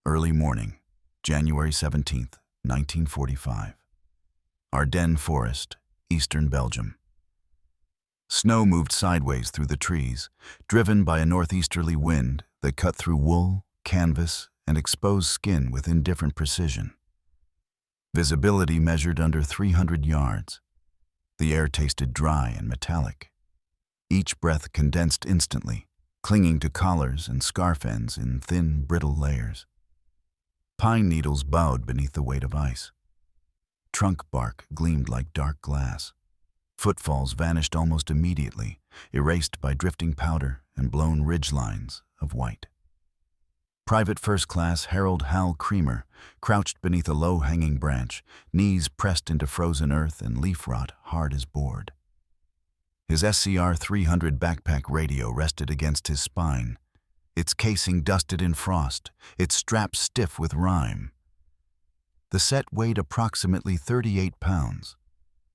Early morning, January 17th, 1945. Ardennes Forest, eastern Belgium. Snow moved sideways through the trees, driven by a northeasterly wind that cut through wool, canvas, and exposed skin with indifferent precision. Visibility measured under 300 yards. The air tasted dry and metallic. Each breath condensed instantly, clinging to collars and scarf ends in thin, brittle layers. Pine needles bowed beneath the weight of ice. Trunk bark gleamed like dark glass. Footfalls vanished almost immediately, erased by drifting powder and blown ridgelines of white. Private First Class Harold Hal Kremer crouched beneath a low-hanging branch, knees pressed into frozen earth and leaf rot hard as board. His SCR-300 backpack radio rested against his spine, its casing dusted in frost, its straps stiff with rime. The set weighed approximately 38 pounds,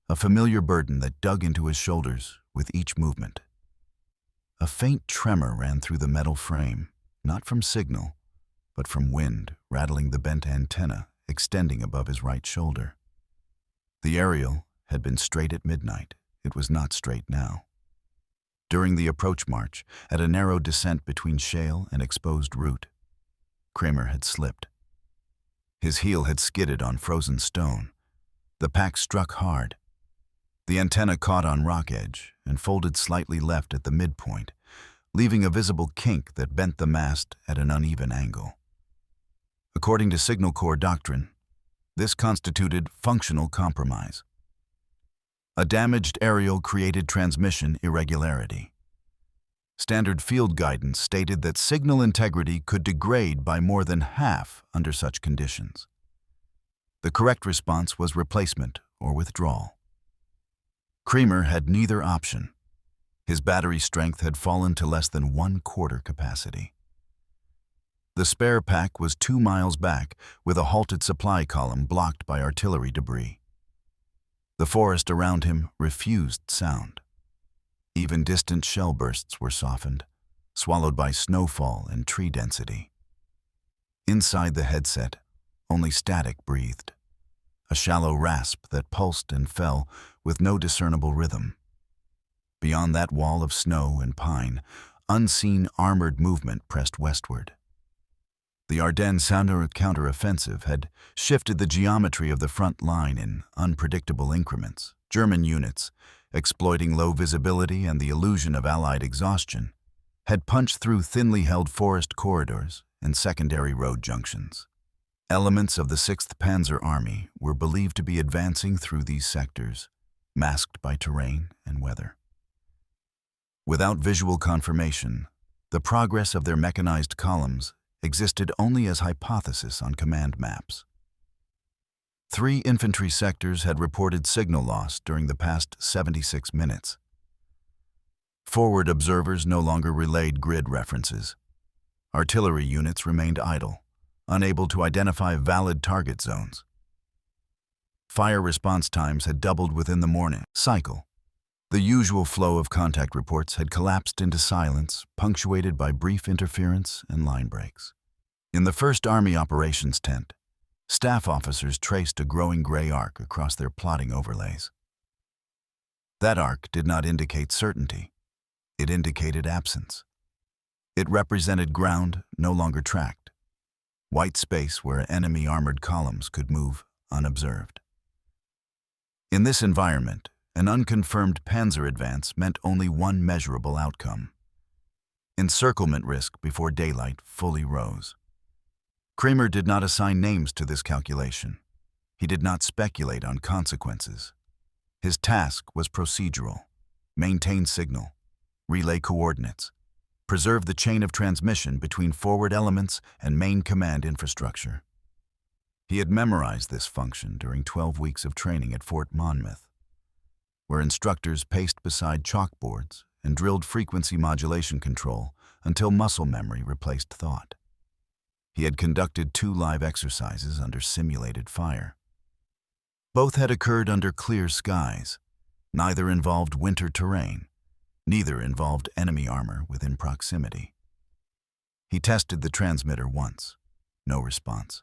a familiar burden that dug into his shoulders with each movement. A faint tremor ran through the metal frame, not from signal, but from wind rattling the bent antenna extending above his right shoulder. The aerial had been straight at midnight. It was not straight now. During the approach march, at a narrow descent between shale and exposed root, Kremer had slipped. His heel had skidded on frozen stone. The pack struck hard. The antenna caught on rock edge and folded slightly left at the midpoint, leaving a visible kink that bent the mast at an uneven angle. According to Signal Corps doctrine, this constituted functional compromise. A damaged aerial created transmission irregularity. Standard field guidance stated that signal integrity could degrade by more than half under such conditions. The correct response was replacement or withdrawal. Kremer had neither option. His battery strength had fallen to less than 1/4 capacity. The spare pack was 2 miles back, with a halted supply column blocked by artillery debris. The forest around him refused sound. Even distant shell bursts were softened, swallowed by snowfall and tree density. Inside the headset, only static breathed, a shallow rasp that pulsed and fell with no discernible rhythm. Beyond that wall of snow and pine, unseen armored movement pressed westward. The Ardennes counter-offensive had shifted the geometry of the front line in unpredictable increments. German units, exploiting low visibility and the illusion of Allied exhaustion, had punched through thinly held forest corridors and secondary road junctions. Elements of the 6th Panzer Army were believed to be advancing through these sectors, masked by terrain and weather. Without visual confirmation, the progress of their mechanized columns existed only as hypothesis on command maps. 3 infantry sectors had reported signal loss during the past 76 minutes. Forward observers no longer relayed grid references. Artillery units remained idle, unable to identify valid target zones. Fire response times had doubled within the morning cycle. The usual flow of contact reports had collapsed into silence, punctuated by brief interference and line breaks. In the 1st Army Operations Tent, staff officers traced a growing gray arc across their plotting overlays. That arc did not indicate certainty. It indicated absence. It represented ground no longer tracked, white space where enemy armored columns could move unobserved. In this environment, an unconfirmed Panzer advance meant only one measurable outcome: encirclement risk before daylight fully rose. Kremer did not assign names to this calculation. He did not speculate on consequences. His task was procedural: maintain signal, relay coordinates, preserve the chain of transmission between forward elements and main command infrastructure. He had memorized this function during 12 weeks of training at Fort Monmouth, where instructors paced beside chalkboards and drilled frequency modulation control until muscle memory replaced thought. He had conducted 2 live exercises under simulated fire. Both had occurred under clear skies. Neither involved winter terrain. Neither involved enemy armor within proximity. He tested the transmitter once. No response.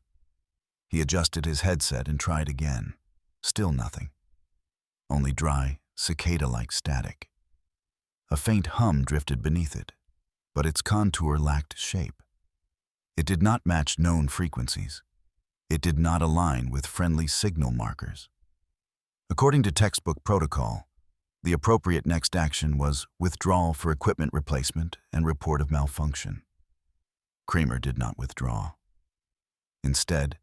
He adjusted his headset and tried again. Still nothing. Only dry, cicada-like static. A faint hum drifted beneath it, but its contour lacked shape. It did not match known frequencies. It did not align with friendly signal markers. According to textbook protocol, the appropriate next action was withdrawal for equipment replacement and report of malfunction. Kremer did not withdraw. Instead,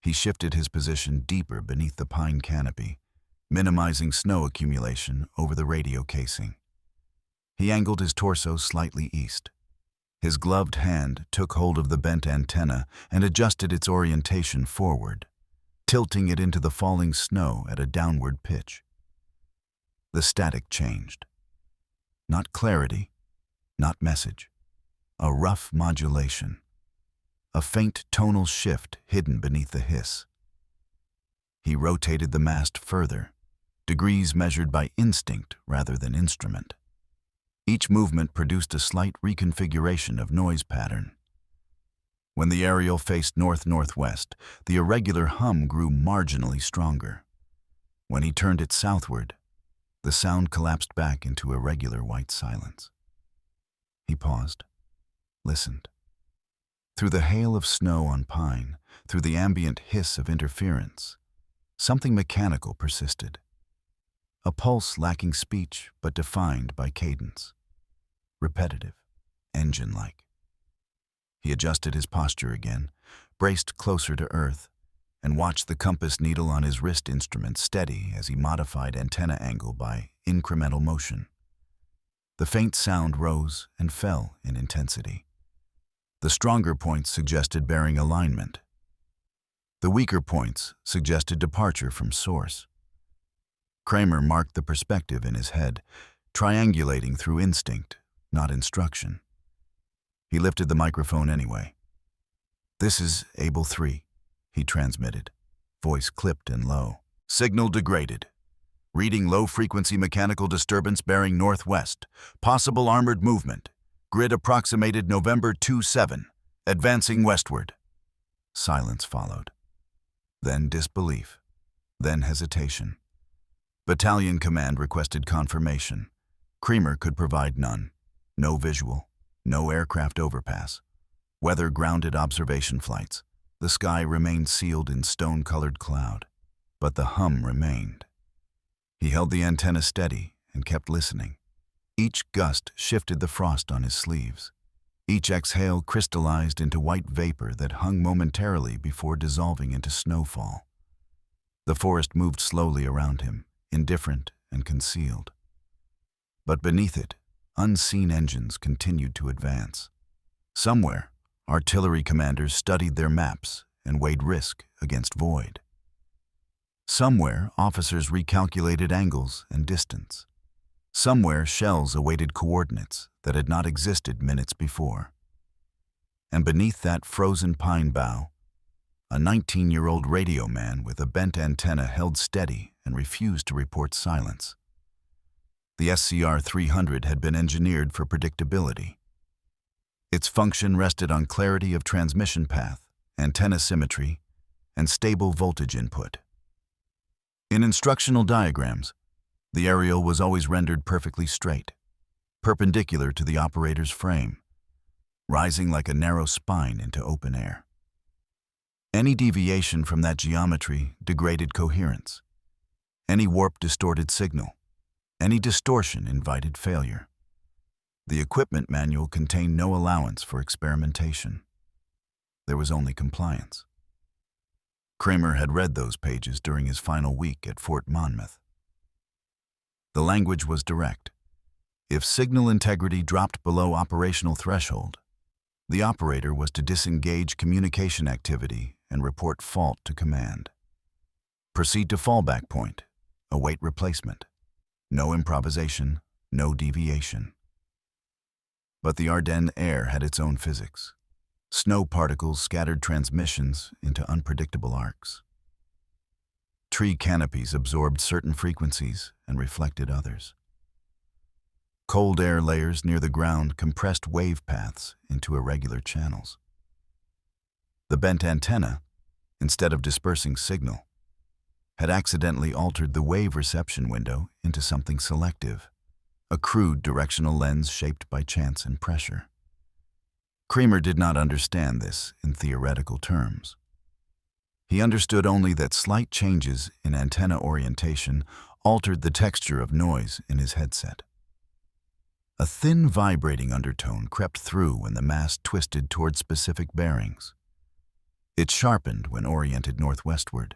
he shifted his position deeper beneath the pine canopy, minimizing snow accumulation over the radio casing. He angled his torso slightly east. His gloved hand took hold of the bent antenna and adjusted its orientation forward, tilting it into the falling snow at a downward pitch. The static changed. Not clarity, not message. A rough modulation. A faint tonal shift hidden beneath the hiss. He rotated the mast further, degrees measured by instinct rather than instrument. Each movement produced a slight reconfiguration of noise pattern. When the aerial faced north-northwest, the irregular hum grew marginally stronger. When he turned it southward, the sound collapsed back into irregular white silence. He paused, listened. Through the hail of snow on pine, through the ambient hiss of interference, something mechanical persisted. A pulse lacking speech but defined by cadence. Repetitive, engine-like. He adjusted his posture again, braced closer to earth, and watched the compass needle on his wrist instrument steady as he modified antenna angle by incremental motion. The faint sound rose and fell in intensity. The stronger points suggested bearing alignment. The weaker points suggested departure from source. Kremer marked the perspective in his head, triangulating through instinct, not instruction. He lifted the microphone anyway. "This is Able 3, he transmitted, voice clipped and low. "Signal degraded. Reading low-frequency mechanical disturbance bearing northwest. Possible armored movement. Grid approximated November 27, advancing westward." Silence followed. Then disbelief. Then hesitation. Battalion command requested confirmation. Kremer could provide none. No visual. No aircraft overpass. Weather-grounded observation flights. The sky remained sealed in stone-colored cloud. But the hum remained. He held the antenna steady and kept listening. Each gust shifted the frost on his sleeves. Each exhale crystallized into white vapor that hung momentarily before dissolving into snowfall. The forest moved slowly around him, indifferent and concealed. But beneath it, unseen engines continued to advance. Somewhere, artillery commanders studied their maps and weighed risk against void. Somewhere, officers recalculated angles and distance. Somewhere, shells awaited coordinates that had not existed minutes before. And beneath that frozen pine bough, a 19-year-old radio man with a bent antenna held steady and refused to report silence. The SCR-300 had been engineered for predictability. Its function rested on clarity of transmission path, antenna symmetry, and stable voltage input. In instructional diagrams, the aerial was always rendered perfectly straight, perpendicular to the operator's frame, rising like a narrow spine into open air. Any deviation from that geometry degraded coherence. Any warp distorted signal. Any distortion invited failure. The equipment manual contained no allowance for experimentation. There was only compliance. Kremer had read those pages during his final week at Fort Monmouth. The language was direct. If signal integrity dropped below operational threshold, the operator was to disengage communication activity and report fault to command. Proceed to fallback point, await replacement. No improvisation, no deviation. But the Ardennes air had its own physics. Snow particles scattered transmissions into unpredictable arcs. Tree canopies absorbed certain frequencies and reflected others. Cold air layers near the ground compressed wave paths into irregular channels. The bent antenna, instead of dispersing signal, had accidentally altered the wave reception window into something selective, a crude directional lens shaped by chance and pressure. Kremer did not understand this in theoretical terms. He understood only that slight changes in antenna orientation altered the texture of noise in his headset. A thin vibrating undertone crept through when the mast twisted toward specific bearings. It sharpened when oriented northwestward.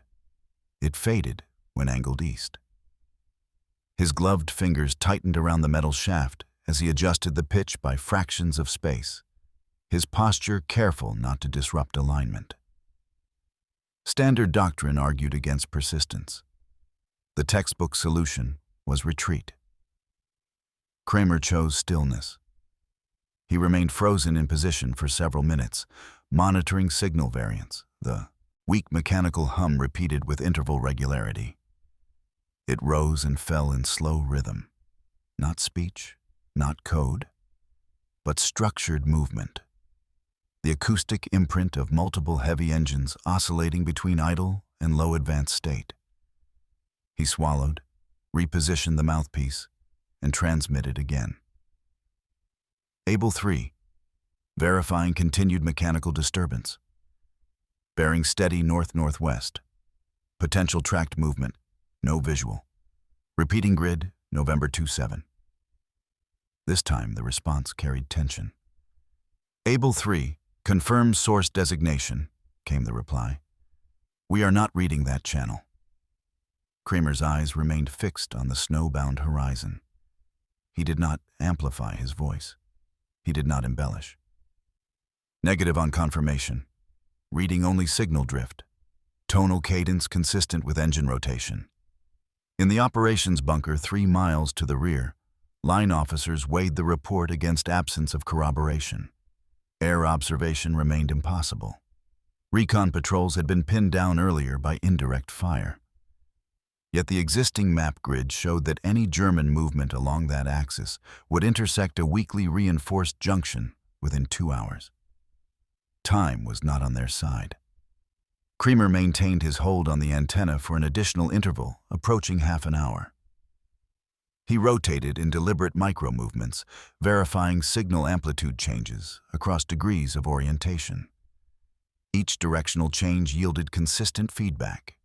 It faded when angled east. His gloved fingers tightened around the metal shaft as he adjusted the pitch by fractions of space, his posture careful not to disrupt alignment. Standard doctrine argued against persistence. The textbook solution was retreat. Kremer chose stillness. He remained frozen in position for several minutes, monitoring signal variance, the weak mechanical hum repeated with interval regularity. It rose and fell in slow rhythm, not speech, not code, but structured movement. The acoustic imprint of multiple heavy engines oscillating between idle and low advanced state. He swallowed, repositioned the mouthpiece, and transmitted again. Able 3, verifying continued mechanical disturbance. Bearing steady north-northwest. Potential tracked movement, no visual. Repeating grid, November 27. This time the response carried tension. Able 3, confirm source designation, came the reply. We are not reading that channel. Kremer's eyes remained fixed on the snowbound horizon. He did not amplify his voice. He did not embellish. Negative on confirmation. Reading only signal drift. Tonal cadence consistent with engine rotation. In the operations bunker 3 miles to the rear, line officers weighed the report against absence of corroboration. Air observation remained impossible. Recon patrols had been pinned down earlier by indirect fire. Yet the existing map grid showed that any German movement along that axis would intersect a weakly reinforced junction within 2 hours. Time was not on their side. Kremer maintained his hold on the antenna for an additional interval approaching half an hour. He rotated in deliberate micro-movements, verifying signal amplitude changes across degrees of orientation. Each directional change yielded consistent feedback.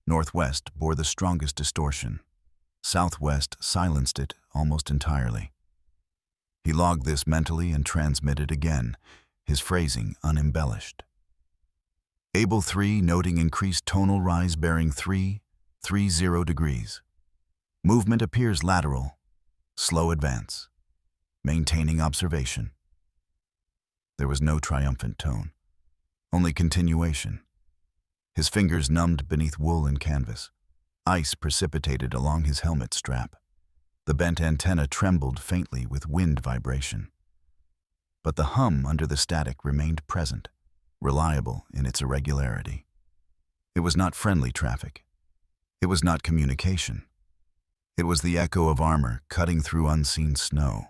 Northwest bore the strongest distortion. Southwest silenced it almost entirely. He logged this mentally and transmitted again, his phrasing unembellished. Able 3 noting increased tonal rise bearing 330 degrees. Movement appears lateral. Slow advance. Maintaining observation. There was no triumphant tone, only continuation. His fingers numbed beneath wool and canvas. Ice precipitated along his helmet strap. The bent antenna trembled faintly with wind vibration. But the hum under the static remained present, reliable in its irregularity. It was not friendly traffic. It was not communication. It was the echo of armor cutting through unseen snow.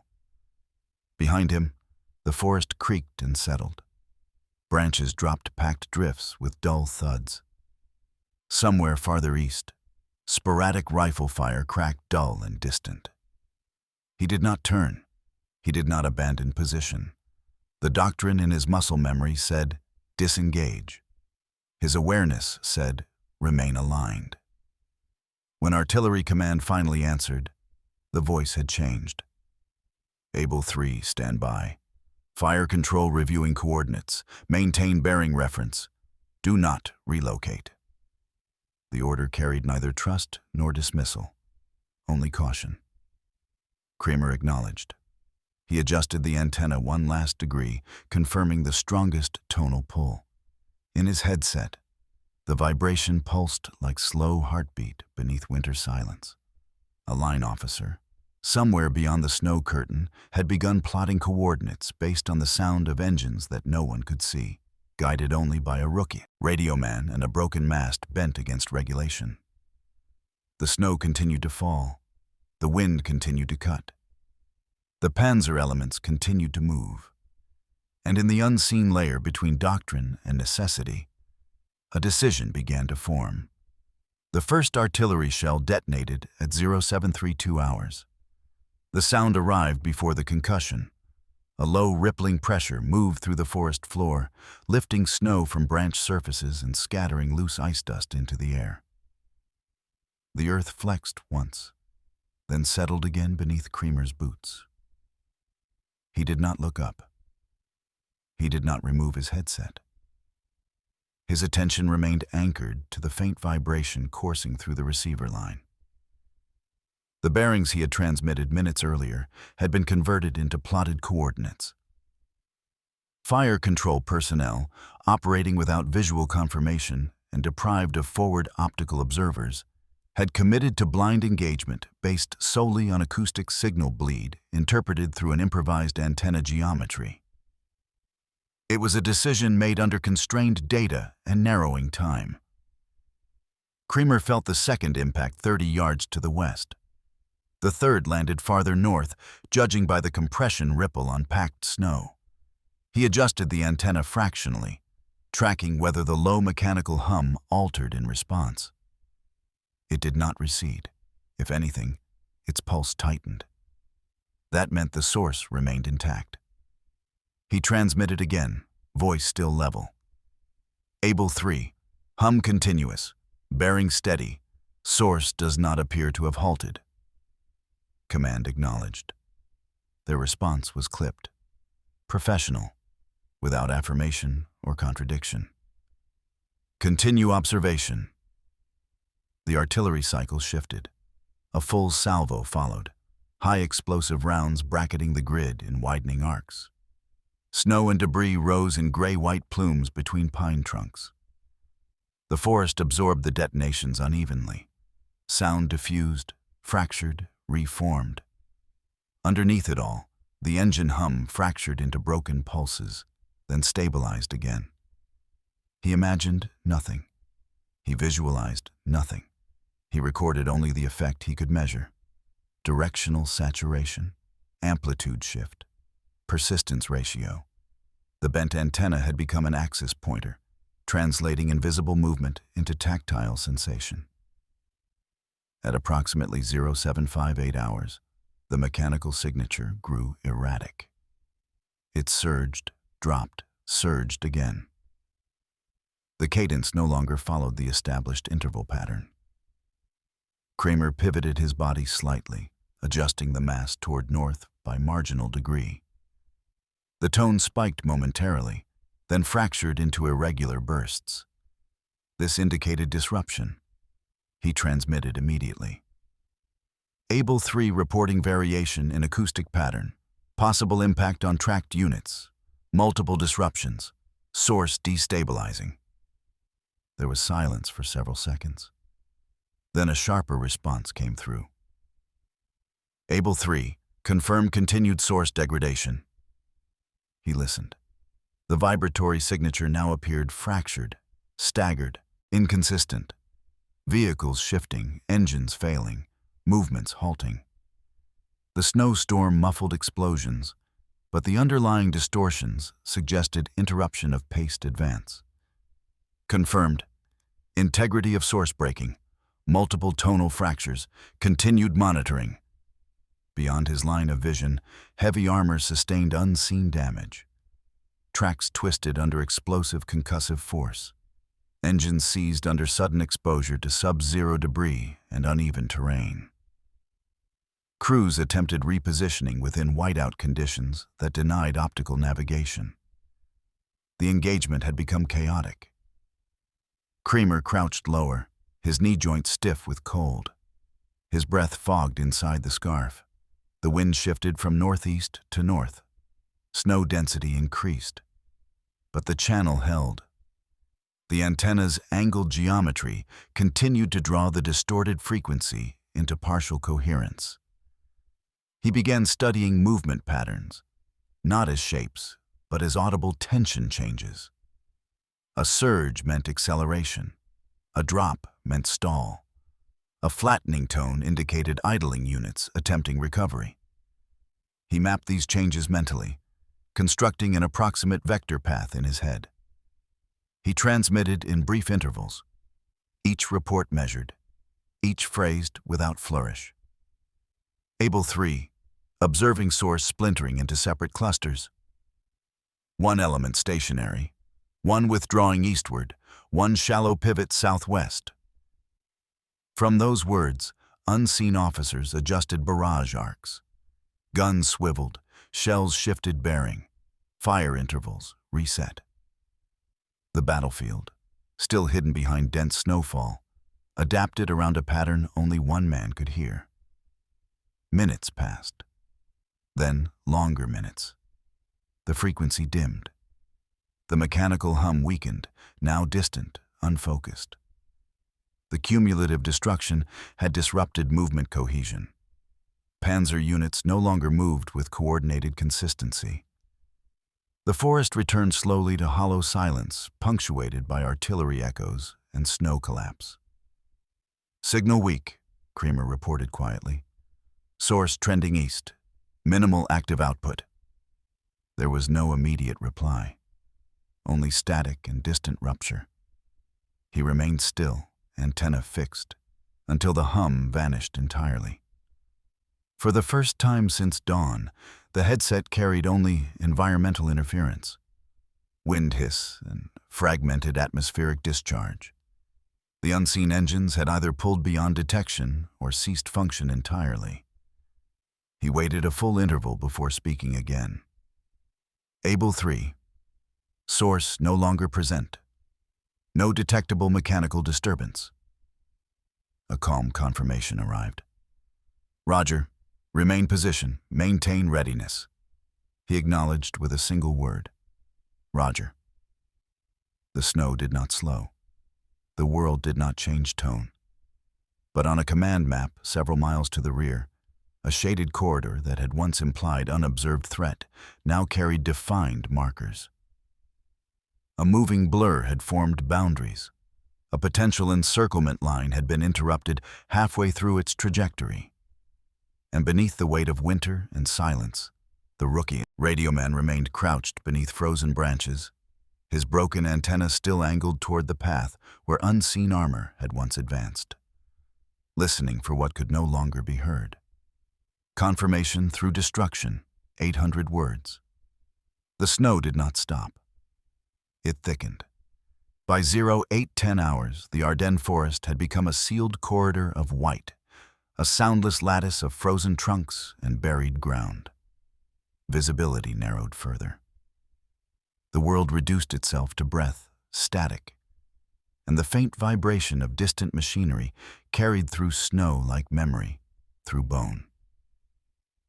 Behind him, the forest creaked and settled. Branches dropped packed drifts with dull thuds. Somewhere farther east, sporadic rifle fire cracked dull and distant. He did not turn. He did not abandon position. The doctrine in his muscle memory said, disengage. His awareness said, remain aligned. When artillery command finally answered, the voice had changed. Able 3, stand by. Fire control reviewing coordinates. Maintain bearing reference. Do not relocate. The order carried neither trust nor dismissal, only caution. Kremer acknowledged. He adjusted the antenna one last degree, confirming the strongest tonal pull. In his headset, the vibration pulsed like slow heartbeat beneath winter silence. A line officer, somewhere beyond the snow curtain, had begun plotting coordinates based on the sound of engines that no one could see, guided only by a rookie, radioman, and a broken mast bent against regulation. The snow continued to fall. The wind continued to cut. The Panzer elements continued to move. And in the unseen layer between doctrine and necessity, a decision began to form. The first artillery shell detonated at 0732 hours. The sound arrived before the concussion. A low, rippling pressure moved through the forest floor, lifting snow from branch surfaces and scattering loose ice dust into the air. The earth flexed once, then settled again beneath Kremer's boots. He did not look up. He did not remove his headset. His attention remained anchored to the faint vibration coursing through the receiver line. The bearings he had transmitted minutes earlier had been converted into plotted coordinates. Fire control personnel, operating without visual confirmation and deprived of forward optical observers, had committed to blind engagement based solely on acoustic signal bleed interpreted through an improvised antenna geometry. It was a decision made under constrained data and narrowing time. Kremer felt the second impact 30 yards to the west. The third landed farther north, judging by the compression ripple on packed snow. He adjusted the antenna fractionally, tracking whether the low mechanical hum altered in response. It did not recede. If anything, its pulse tightened. That meant the source remained intact. He transmitted again, voice still level. Able 3, hum continuous, bearing steady, source does not appear to have halted. Command acknowledged. Their response was clipped, professional, without affirmation or contradiction. Continue observation. The artillery cycle shifted. A full salvo followed, high explosive rounds bracketing the grid in widening arcs. Snow and debris rose in gray-white plumes between pine trunks. The forest absorbed the detonations unevenly. Sound diffused, fractured, reformed. Underneath it all, the engine hum fractured into broken pulses, then stabilized again. He imagined nothing. He visualized nothing. He recorded only the effect he could measure. Directional saturation, amplitude shift, persistence ratio. The bent antenna had become an axis pointer, translating invisible movement into tactile sensation. At approximately 0758 hours, the mechanical signature grew erratic. It surged, dropped, surged again. The cadence no longer followed the established interval pattern. Kremer pivoted his body slightly, adjusting the mass toward north by marginal degree. The tone spiked momentarily, then fractured into irregular bursts. This indicated disruption. He transmitted immediately. Able 3 reporting variation in acoustic pattern, possible impact on tracked units, multiple disruptions, source destabilizing. There was silence for several seconds. Then a sharper response came through. Able 3, confirm continued source degradation. He listened. The vibratory signature now appeared fractured, staggered, inconsistent. Vehicles shifting, engines failing, movements halting. The snowstorm muffled explosions, but the underlying distortions suggested interruption of paced advance. Confirmed. Integrity of source breaking, multiple tonal fractures, continued monitoring. Beyond his line of vision, heavy armor sustained unseen damage. Tracks twisted under explosive concussive force. Engines seized under sudden exposure to sub-zero debris and uneven terrain. Crews attempted repositioning within whiteout conditions that denied optical navigation. The engagement had become chaotic. Kremer crouched lower, his knee joint stiff with cold. His breath fogged inside the scarf. The wind shifted from northeast to north. Snow density increased. But the channel held. The antenna's angled geometry continued to draw the distorted frequency into partial coherence. He began studying movement patterns, not as shapes, but as audible tension changes. A surge meant acceleration. A drop meant stall. A flattening tone indicated idling units attempting recovery. He mapped these changes mentally, constructing an approximate vector path in his head. He transmitted in brief intervals, each report measured, each phrased without flourish. Able 3, observing source splintering into separate clusters. One element stationary, one withdrawing eastward, one shallow pivot southwest. From those words, unseen officers adjusted barrage arcs. Guns swiveled, shells shifted bearing, fire intervals reset. The battlefield, still hidden behind dense snowfall, adapted around a pattern only one man could hear. Minutes passed. Then longer minutes. The frequency dimmed. The mechanical hum weakened, now distant, unfocused. The cumulative destruction had disrupted movement cohesion. Panzer units no longer moved with coordinated consistency. The forest returned slowly to hollow silence, punctuated by artillery echoes and snow collapse. Signal weak, Kremer reported quietly. Source trending east. Minimal active output. There was no immediate reply, only static and distant rupture. He remained still, antenna fixed, until the hum vanished entirely. For the first time since dawn, the headset carried only environmental interference. Wind hiss and fragmented atmospheric discharge. The unseen engines had either pulled beyond detection or ceased function entirely. He waited a full interval before speaking again. Able 3. Source no longer present. No detectable mechanical disturbance. A calm confirmation arrived. Roger. Remain position. Maintain readiness. He acknowledged with a single word. Roger. The snow did not slow. The world did not change tone. But on a command map several miles to the rear, a shaded corridor that had once implied unobserved threat now carried defined markers. A moving blur had formed boundaries. A potential encirclement line had been interrupted halfway through its trajectory. And beneath the weight of winter and silence, the rookie Radioman remained crouched beneath frozen branches, his broken antenna still angled toward the path where unseen armor had once advanced, listening for what could no longer be heard. Confirmation through destruction, 800 words. The snow did not stop. It thickened. By 0810 hours, the Ardennes Forest had become a sealed corridor of white, a soundless lattice of frozen trunks and buried ground. Visibility narrowed further. The world reduced itself to breath, static, and the faint vibration of distant machinery carried through snow like memory, through bone.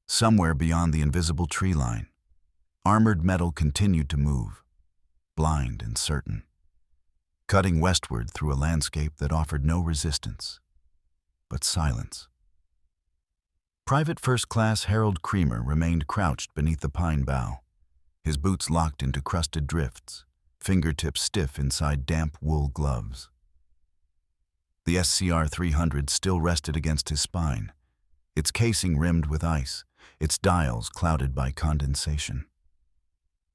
Somewhere beyond the invisible tree line, armored metal continued to move, blind and certain, cutting westward through a landscape that offered no resistance, but silence. Private First Class Harold Kremer remained crouched beneath the pine bough, his boots locked into crusted drifts, fingertips stiff inside damp wool gloves. The SCR-300 still rested against his spine, its casing rimmed with ice, its dials clouded by condensation.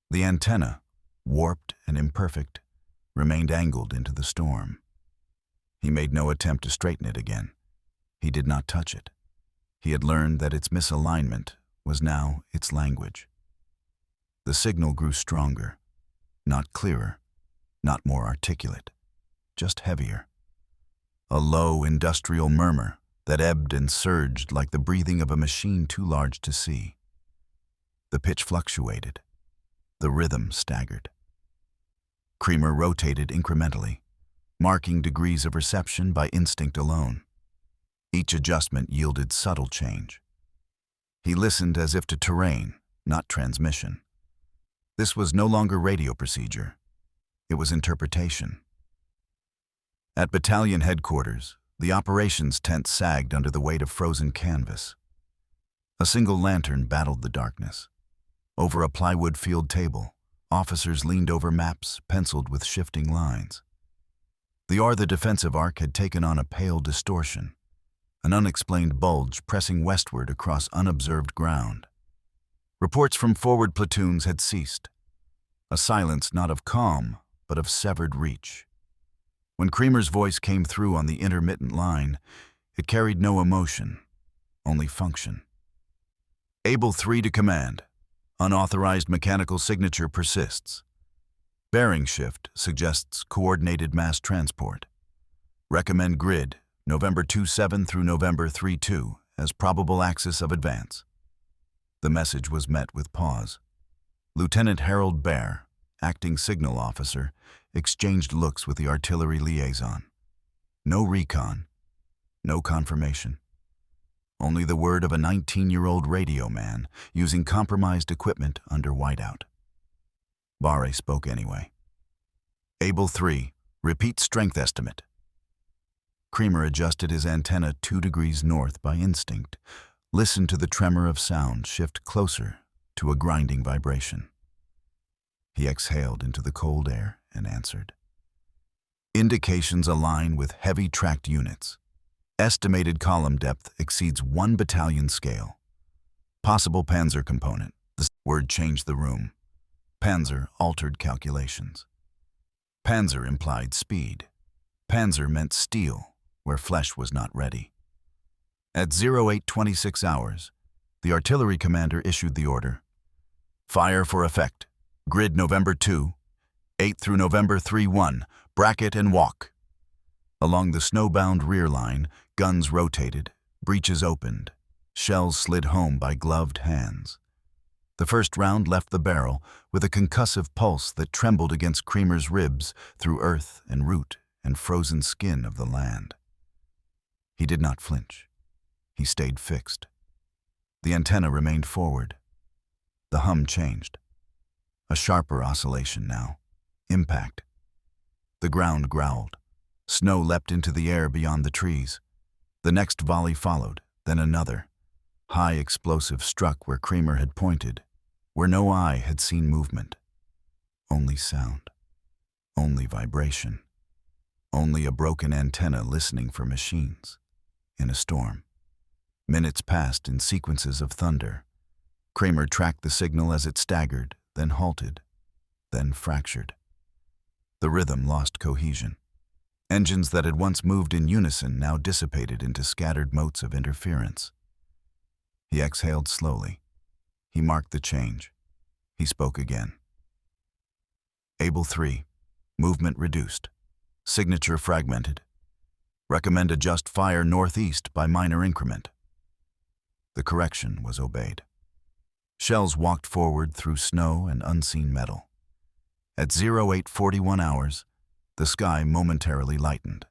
The antenna, warped and imperfect, remained angled into the storm. He made no attempt to straighten it again. He did not touch it. He had learned that its misalignment was now its language. The signal grew stronger, not clearer, not more articulate, just heavier. A low industrial murmur that ebbed and surged like the breathing of a machine too large to see. The pitch fluctuated. The rhythm staggered. Kremer rotated incrementally, marking degrees of reception by instinct alone. Each adjustment yielded subtle change. He listened as if to terrain, not transmission. This was no longer radio procedure. It was interpretation. At battalion headquarters, the operations tent sagged under the weight of frozen canvas. A single lantern battled the darkness. Over a plywood field table, officers leaned over maps penciled with shifting lines. The defensive arc had taken on a pale distortion, an unexplained bulge pressing westward across unobserved ground. Reports from forward platoons had ceased. A silence not of calm, but of severed reach. When Kremer's voice came through on the intermittent line, it carried no emotion, only function. Able 3 to command. Unauthorized mechanical signature persists. Bearing shift suggests coordinated mass transport. Recommend grid November 27 through November 32 as probable axis of advance. The message was met with pause. Lieutenant Harold Baer, acting signal officer, exchanged looks with the artillery liaison. No recon, no confirmation. Only the word of a 19-year-old radio man using compromised equipment under whiteout. Barre spoke anyway. Able 3, repeat strength estimate. Kremer adjusted his antenna 2 degrees north by instinct, listened to the tremor of sound shift closer to a grinding vibration. He exhaled into the cold air and answered. Indications align with heavy tracked units. Estimated column depth exceeds 1 battalion scale. Possible Panzer component. The word changed the room. Panzer altered calculations. Panzer implied speed. Panzer meant steel, where flesh was not ready. At 0826 hours, the artillery commander issued the order. Fire for effect. Grid November 2, 8 through November 3-1, bracket and walk. Along the snowbound rear line, guns rotated, breeches opened, shells slid home by gloved hands. The first round left the barrel with a concussive pulse that trembled against Kremer's ribs through earth and root and frozen skin of the land. He did not flinch. He stayed fixed. The antenna remained forward. The hum changed. A sharper oscillation now. Impact. The ground growled. Snow leapt into the air beyond the trees. The next volley followed, then another. High explosive struck where Kremer had pointed, where no eye had seen movement. Only sound. Only vibration. Only a broken antenna listening for machines. In a storm. Minutes passed in sequences of thunder. Kremer tracked the signal as it staggered, then halted, then fractured. The rhythm lost cohesion. Engines that had once moved in unison now dissipated into scattered motes of interference. He exhaled slowly. He marked the change. He spoke again. Able 3, movement reduced. Signature fragmented. Recommend adjust fire northeast by minor increment. The correction was obeyed. Shells walked forward through snow and unseen metal. At 0841 hours, the sky momentarily lightened.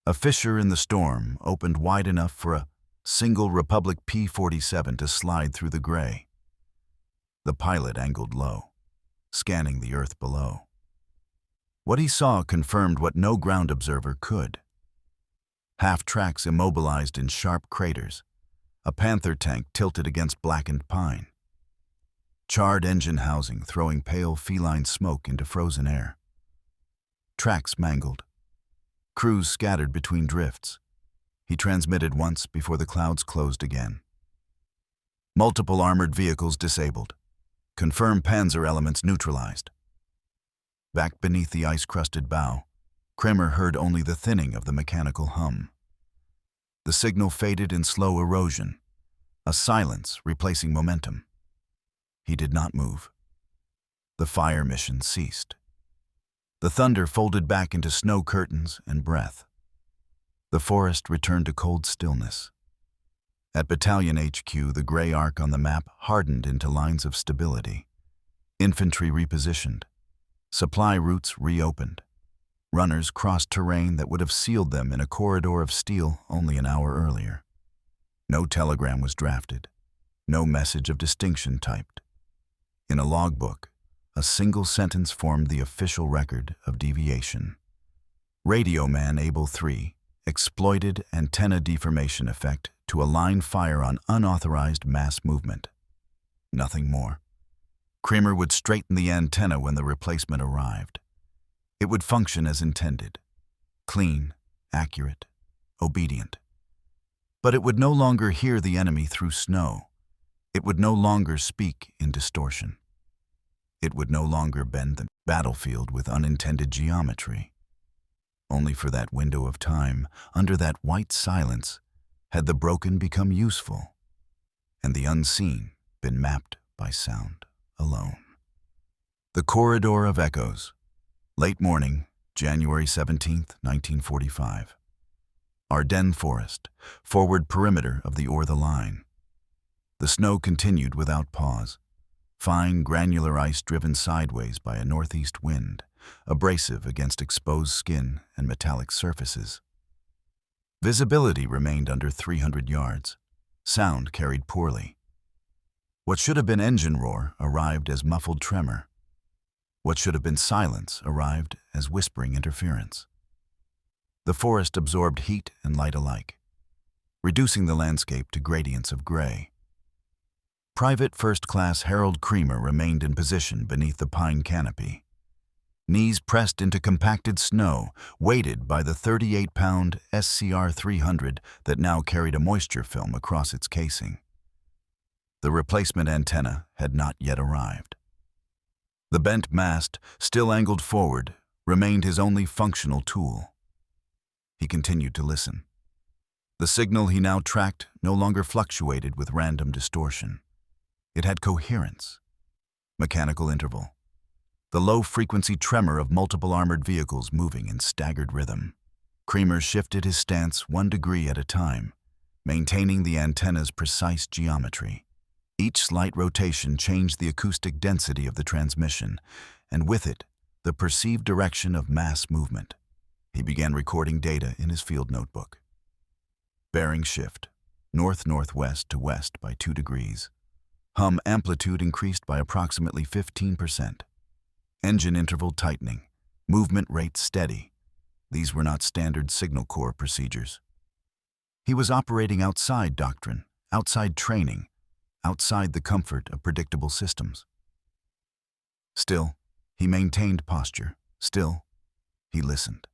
A fissure in the storm opened wide enough for a single Republic P-47 to slide through the gray. The pilot angled low, scanning the earth below. What he saw confirmed what no ground observer could. Half-tracks immobilized in sharp craters, a Panther tank tilted against blackened pine. Charred engine housing throwing pale feline smoke into frozen air. Tracks mangled. Crews scattered between drifts. He transmitted once before the clouds closed again. Multiple armored vehicles disabled. Confirmed Panzer elements neutralized. Back beneath the ice-crusted bow, Kremer heard only the thinning of the mechanical hum. The signal faded in slow erosion, a silence replacing momentum. He did not move. The fire mission ceased. The thunder folded back into snow curtains and breath. The forest returned to cold stillness. At Battalion HQ, the gray arc on the map hardened into lines of stability. Infantry repositioned. Supply routes reopened. Runners crossed terrain that would have sealed them in a corridor of steel only an hour earlier. No telegram was drafted. No message of distinction typed. In a logbook, a single sentence formed the official record of deviation. Radioman Able 3 exploited antenna deformation effect to align fire on unauthorized mass movement. Nothing more. Kremer would straighten the antenna when the replacement arrived. It would function as intended. Clean, accurate, obedient. But it would no longer hear the enemy through snow. It would no longer speak in distortion. It would no longer bend the battlefield with unintended geometry. Only for that window of time, under that white silence, had the broken become useful, and the unseen been mapped by sound alone. The Corridor of Echoes. Late morning, January 17th, 1945. Ardennes Forest, forward perimeter of the Orthe line. The snow continued without pause. Fine, granular ice driven sideways by a northeast wind, abrasive against exposed skin and metallic surfaces. Visibility remained under 300 yards. Sound carried poorly. What should have been engine roar arrived as muffled tremor. What should have been silence arrived as whispering interference. The forest absorbed heat and light alike, reducing the landscape to gradients of gray. Private First Class Harold Kremer remained in position beneath the pine canopy. Knees pressed into compacted snow, weighted by the 38-pound SCR 300 that now carried a moisture film across its casing. The replacement antenna had not yet arrived. The bent mast, still angled forward, remained his only functional tool. He continued to listen. The signal he now tracked no longer fluctuated with random distortion. It had coherence. Mechanical interval. The low-frequency tremor of multiple armored vehicles moving in staggered rhythm. Kremer shifted his stance 1 degree at a time, maintaining the antenna's precise geometry. Each slight rotation changed the acoustic density of the transmission, and with it, the perceived direction of mass movement. He began recording data in his field notebook. Bearing shift, north-northwest to west by 2 degrees. Hum amplitude increased by approximately 15%. Engine interval tightening, movement rate steady. These were not standard signal corps procedures. He was operating outside doctrine, outside training, outside the comfort of predictable systems. Still, he maintained posture. Still, he listened.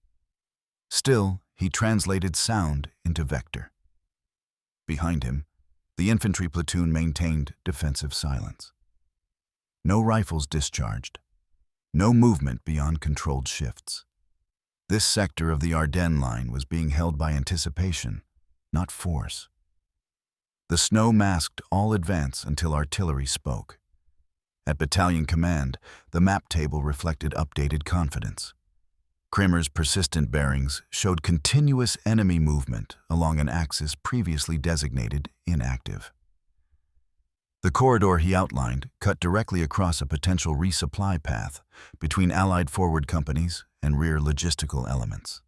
Still, he translated sound into vector. Behind him, the infantry platoon maintained defensive silence. No rifles discharged. No movement beyond controlled shifts. This sector of the Ardennes line was being held by anticipation, not force. The snow masked all advance until artillery spoke. At battalion command, the map table reflected updated confidence. Kremer's persistent bearings showed continuous enemy movement along an axis previously designated inactive. The corridor he outlined cut directly across a potential resupply path between Allied forward companies and rear logistical elements.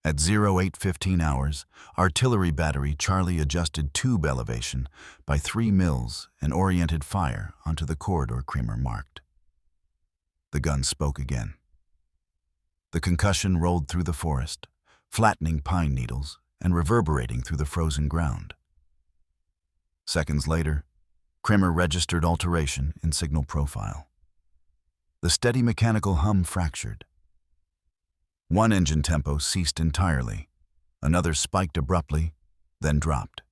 At 0815 hours, artillery battery Charlie adjusted tube elevation by 3 mils and oriented fire onto the corridor Kremer marked. The gun spoke again. The concussion rolled through the forest, flattening pine needles and reverberating through the frozen ground. Seconds later, Kremer registered alteration in signal profile. The steady mechanical hum fractured. One engine tempo ceased entirely, another spiked abruptly, then dropped.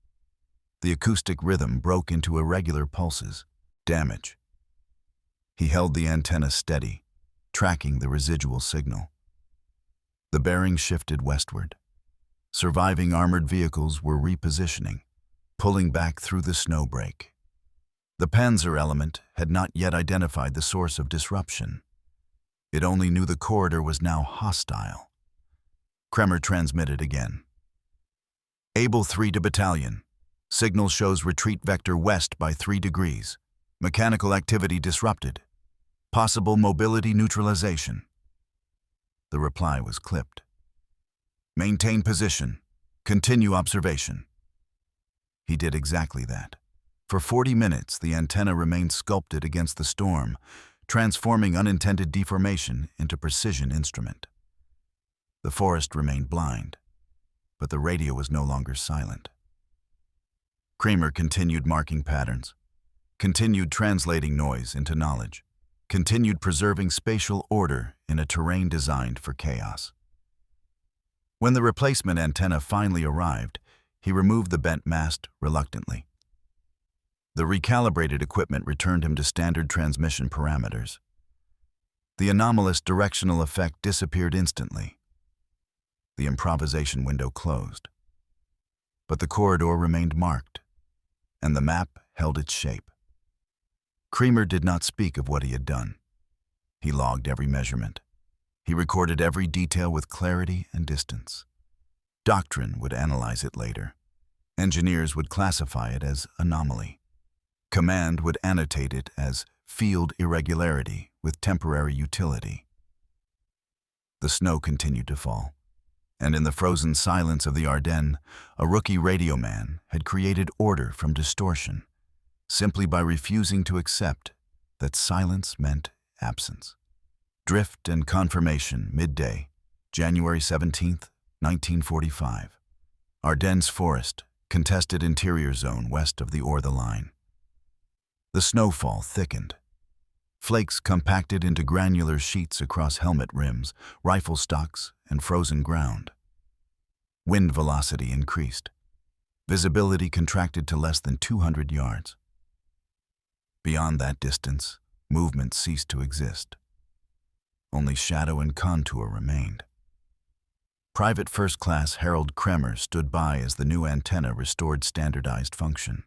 The acoustic rhythm broke into irregular pulses. Damage. He held the antenna steady, tracking the residual signal. The bearing shifted westward. Surviving armored vehicles were repositioning, pulling back through the snow break. The Panzer element had not yet identified the source of disruption. It only knew the corridor was now hostile. Kremer transmitted again. Able 3 to battalion. Signal shows retreat vector west by 3 degrees. Mechanical activity disrupted. Possible mobility neutralization. The reply was clipped. Maintain position. Continue observation. He did exactly that. For 40 minutes, the antenna remained sculpted against the storm, transforming unintended deformation into precision instrument. The forest remained blind, but the radio was no longer silent. Kremer continued marking patterns, continued translating noise into knowledge, continued preserving spatial order in a terrain designed for chaos. When the replacement antenna finally arrived, he removed the bent mast reluctantly. The recalibrated equipment returned him to standard transmission parameters. The anomalous directional effect disappeared instantly. The improvisation window closed. But the corridor remained marked, and the map held its shape. Kremer did not speak of what he had done. He logged every measurement. He recorded every detail with clarity and distance. Doctrine would analyze it later. Engineers would classify it as anomaly. Command would annotate it as field irregularity with temporary utility. The snow continued to fall, and in the frozen silence of the Ardennes, a rookie radioman had created order from distortion, simply by refusing to accept that silence meant absence. Drift and confirmation, midday, January 17th, 1945. Ardennes Forest, contested interior zone west of the Orthe line. The snowfall thickened. Flakes compacted into granular sheets across helmet rims, rifle stocks, and frozen ground. Wind velocity increased. Visibility contracted to less than 200 yards. Beyond that distance, movement ceased to exist. Only shadow and contour remained. Private First Class Harold Kremer stood by as the new antenna restored standardized function.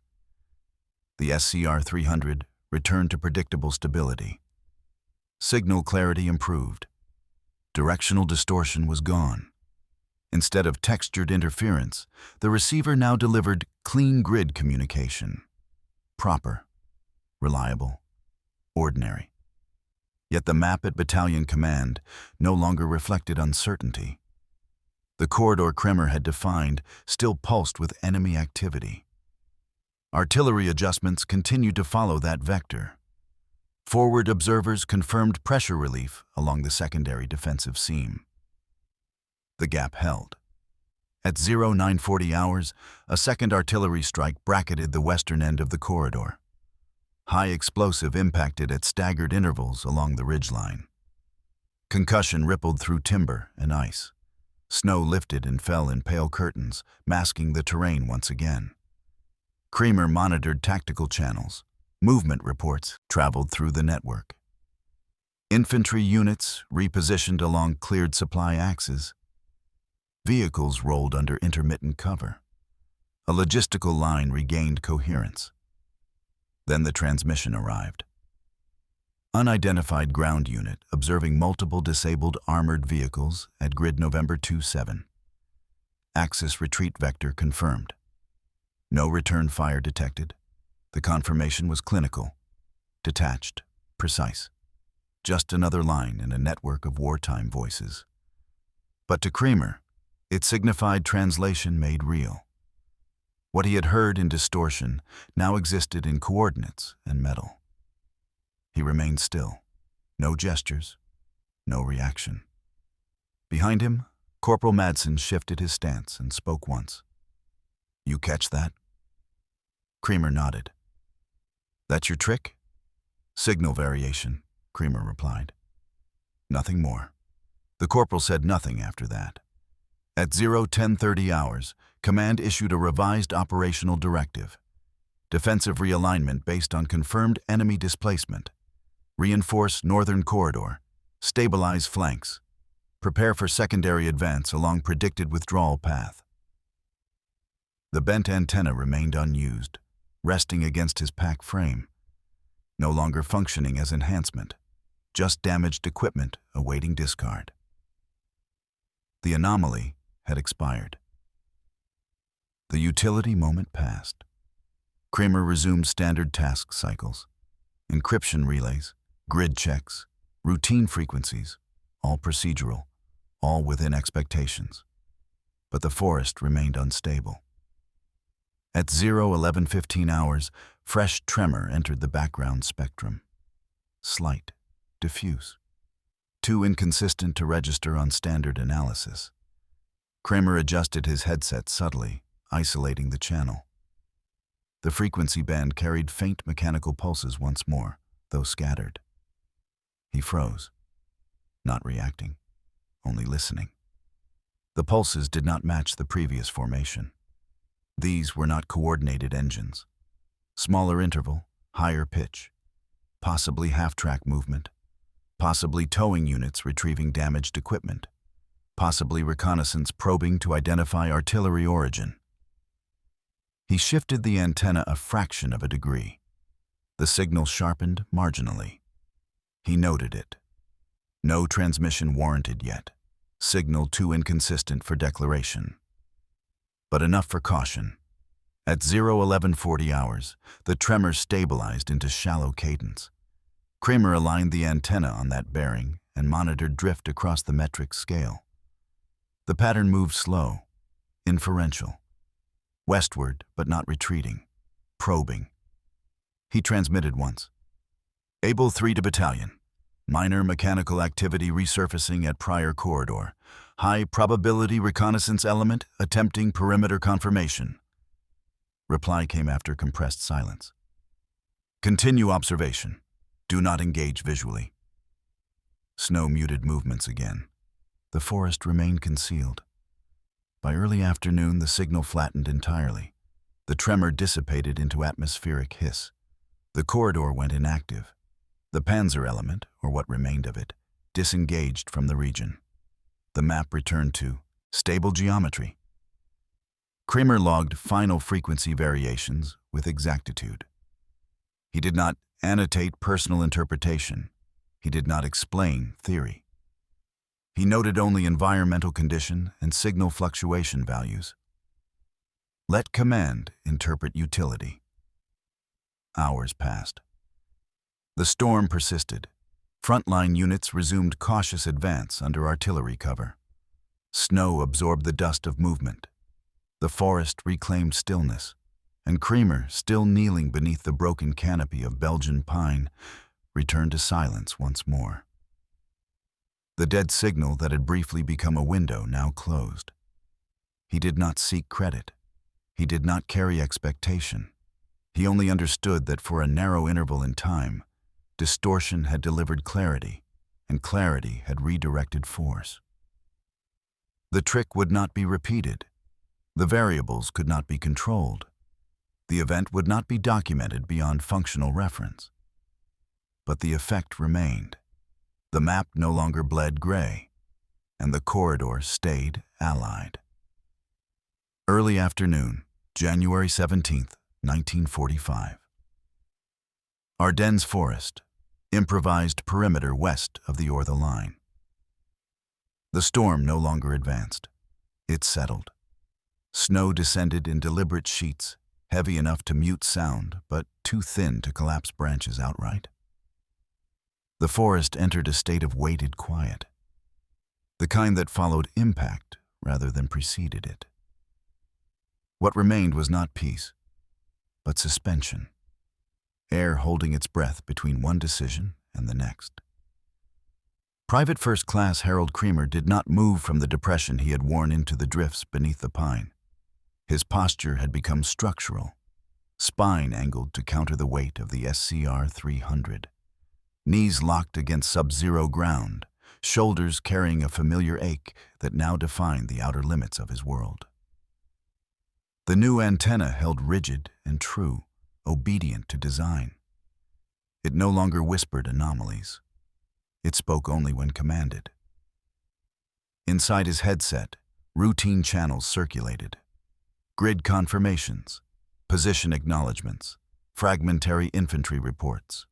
The SCR-300 returned to predictable stability. Signal clarity improved. Directional distortion was gone. Instead of textured interference, the receiver now delivered clean grid communication. Proper, reliable, ordinary. Yet the map at battalion command no longer reflected uncertainty. The corridor Kremer had defined still pulsed with enemy activity. Artillery adjustments continued to follow that vector. Forward observers confirmed pressure relief along the secondary defensive seam. The gap held. At 0940 hours, a second artillery strike bracketed the western end of the corridor. High explosive impacted at staggered intervals along the ridgeline. Concussion rippled through timber and ice. Snow lifted and fell in pale curtains, masking the terrain once again. Kremer monitored tactical channels. Movement reports traveled through the network. Infantry units repositioned along cleared supply axes. Vehicles rolled under intermittent cover. A logistical line regained coherence. Then the transmission arrived. Unidentified ground unit observing multiple disabled armored vehicles at grid November 27. Axis retreat vector confirmed. No return fire detected. The confirmation was clinical, detached, precise. Just another line in a network of wartime voices. But to Kremer, it signified translation made real. What he had heard in distortion now existed in coordinates and metal. He remained still. No gestures, no reaction. Behind him, Corporal Madsen shifted his stance and spoke once. "You catch that?" Kremer nodded. "That's your trick?" "Signal variation," Kremer replied. Nothing more. The corporal said nothing after that. At 10:30 hours, Command issued a revised operational directive. Defensive realignment based on confirmed enemy displacement. Reinforce northern corridor. Stabilize flanks. Prepare for secondary advance along predicted withdrawal path. The bent antenna remained unused, resting against his pack frame. No longer functioning as enhancement, just damaged equipment awaiting discard. The anomaly had expired. The utility moment passed. Kremer resumed standard task cycles. Encryption relays, grid checks, routine frequencies, all procedural, all within expectations. But the forest remained unstable. At 11:15 hours, fresh tremor entered the background spectrum. Slight, diffuse, too inconsistent to register on standard analysis. Kremer adjusted his headset subtly, isolating the channel. The frequency band carried faint mechanical pulses once more, though scattered. He froze, not reacting, only listening. The pulses did not match the previous formation. These were not coordinated engines. Smaller interval, higher pitch. Possibly half-track movement. Possibly towing units retrieving damaged equipment. Possibly reconnaissance probing to identify artillery origin. He shifted the antenna a fraction of a degree. The signal sharpened marginally. He noted it. No transmission warranted yet. Signal too inconsistent for declaration. But enough for caution. At 0:11:40 hours, the tremor stabilized into shallow cadence. Kremer aligned the antenna on that bearing and monitored drift across the metric scale. The pattern moved slow, inferential. Westward, but not retreating. Probing. He transmitted once. Able 3 to battalion. Minor mechanical activity resurfacing at prior corridor. High probability reconnaissance element attempting perimeter confirmation. Reply came after compressed silence. Continue observation. Do not engage visually. Snow muted movements again. The forest remained concealed. By early afternoon, the signal flattened entirely. The tremor dissipated into atmospheric hiss. The corridor went inactive. The Panzer element, or what remained of it, disengaged from the region. The map returned to stable geometry. Kremer logged final frequency variations with exactitude. He did not annotate personal interpretation. He did not explain theory. He noted only environmental condition and signal fluctuation values. Let command interpret utility. Hours passed. The storm persisted. Frontline units resumed cautious advance under artillery cover. Snow absorbed the dust of movement. The forest reclaimed stillness, and Kremer, still kneeling beneath the broken canopy of Belgian pine, returned to silence once more. The dead signal that had briefly become a window now closed. He did not seek credit. He did not carry expectation. He only understood that for a narrow interval in time, distortion had delivered clarity, and clarity had redirected force. The trick would not be repeated. The variables could not be controlled. The event would not be documented beyond functional reference. But the effect remained. The map no longer bled gray, and the corridor stayed allied. Early afternoon, January 17th, 1945. Ardennes Forest, improvised perimeter west of the Orthe line. The storm no longer advanced. It settled. Snow descended in deliberate sheets, heavy enough to mute sound, but too thin to collapse branches outright. The forest entered a state of weighted quiet, the kind that followed impact rather than preceded it. What remained was not peace, but suspension, air holding its breath between one decision and the next. Private First Class Harold Kremer did not move from the depression he had worn into the drifts beneath the pine. His posture had become structural, spine angled to counter the weight of the SCR 300. Knees locked against sub-zero ground, shoulders carrying a familiar ache that now defined the outer limits of his world. The new antenna held rigid and true, obedient to design. It no longer whispered anomalies. It spoke only when commanded. Inside his headset, routine channels circulated. Grid confirmations, position acknowledgments, fragmentary infantry reports.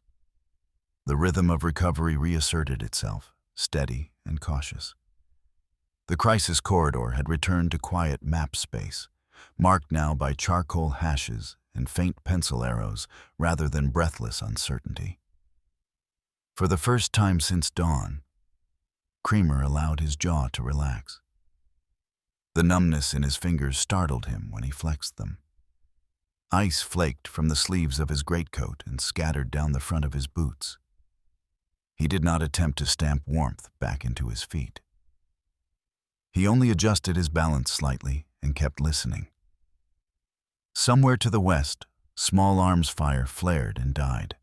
The rhythm of recovery reasserted itself, steady and cautious. The crisis corridor had returned to quiet map space, marked now by charcoal hashes and faint pencil arrows rather than breathless uncertainty. For the first time since dawn, Kremer allowed his jaw to relax. The numbness in his fingers startled him when he flexed them. Ice flaked from the sleeves of his greatcoat and scattered down the front of his boots. He did not attempt to stamp warmth back into his feet. He only adjusted his balance slightly and kept listening. Somewhere to the west, small arms fire flared and died.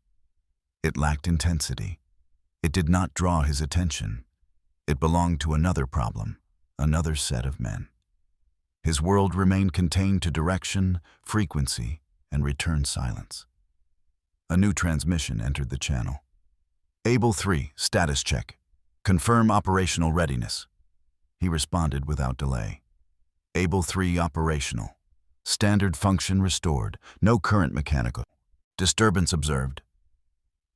It lacked intensity. It did not draw his attention. It belonged to another problem, another set of men. His world remained contained to direction, frequency, and return silence. A new transmission entered the channel. Able 3, status check. Confirm operational readiness. He responded without delay. Able 3 operational. Standard function restored. No current mechanical. Disturbance observed.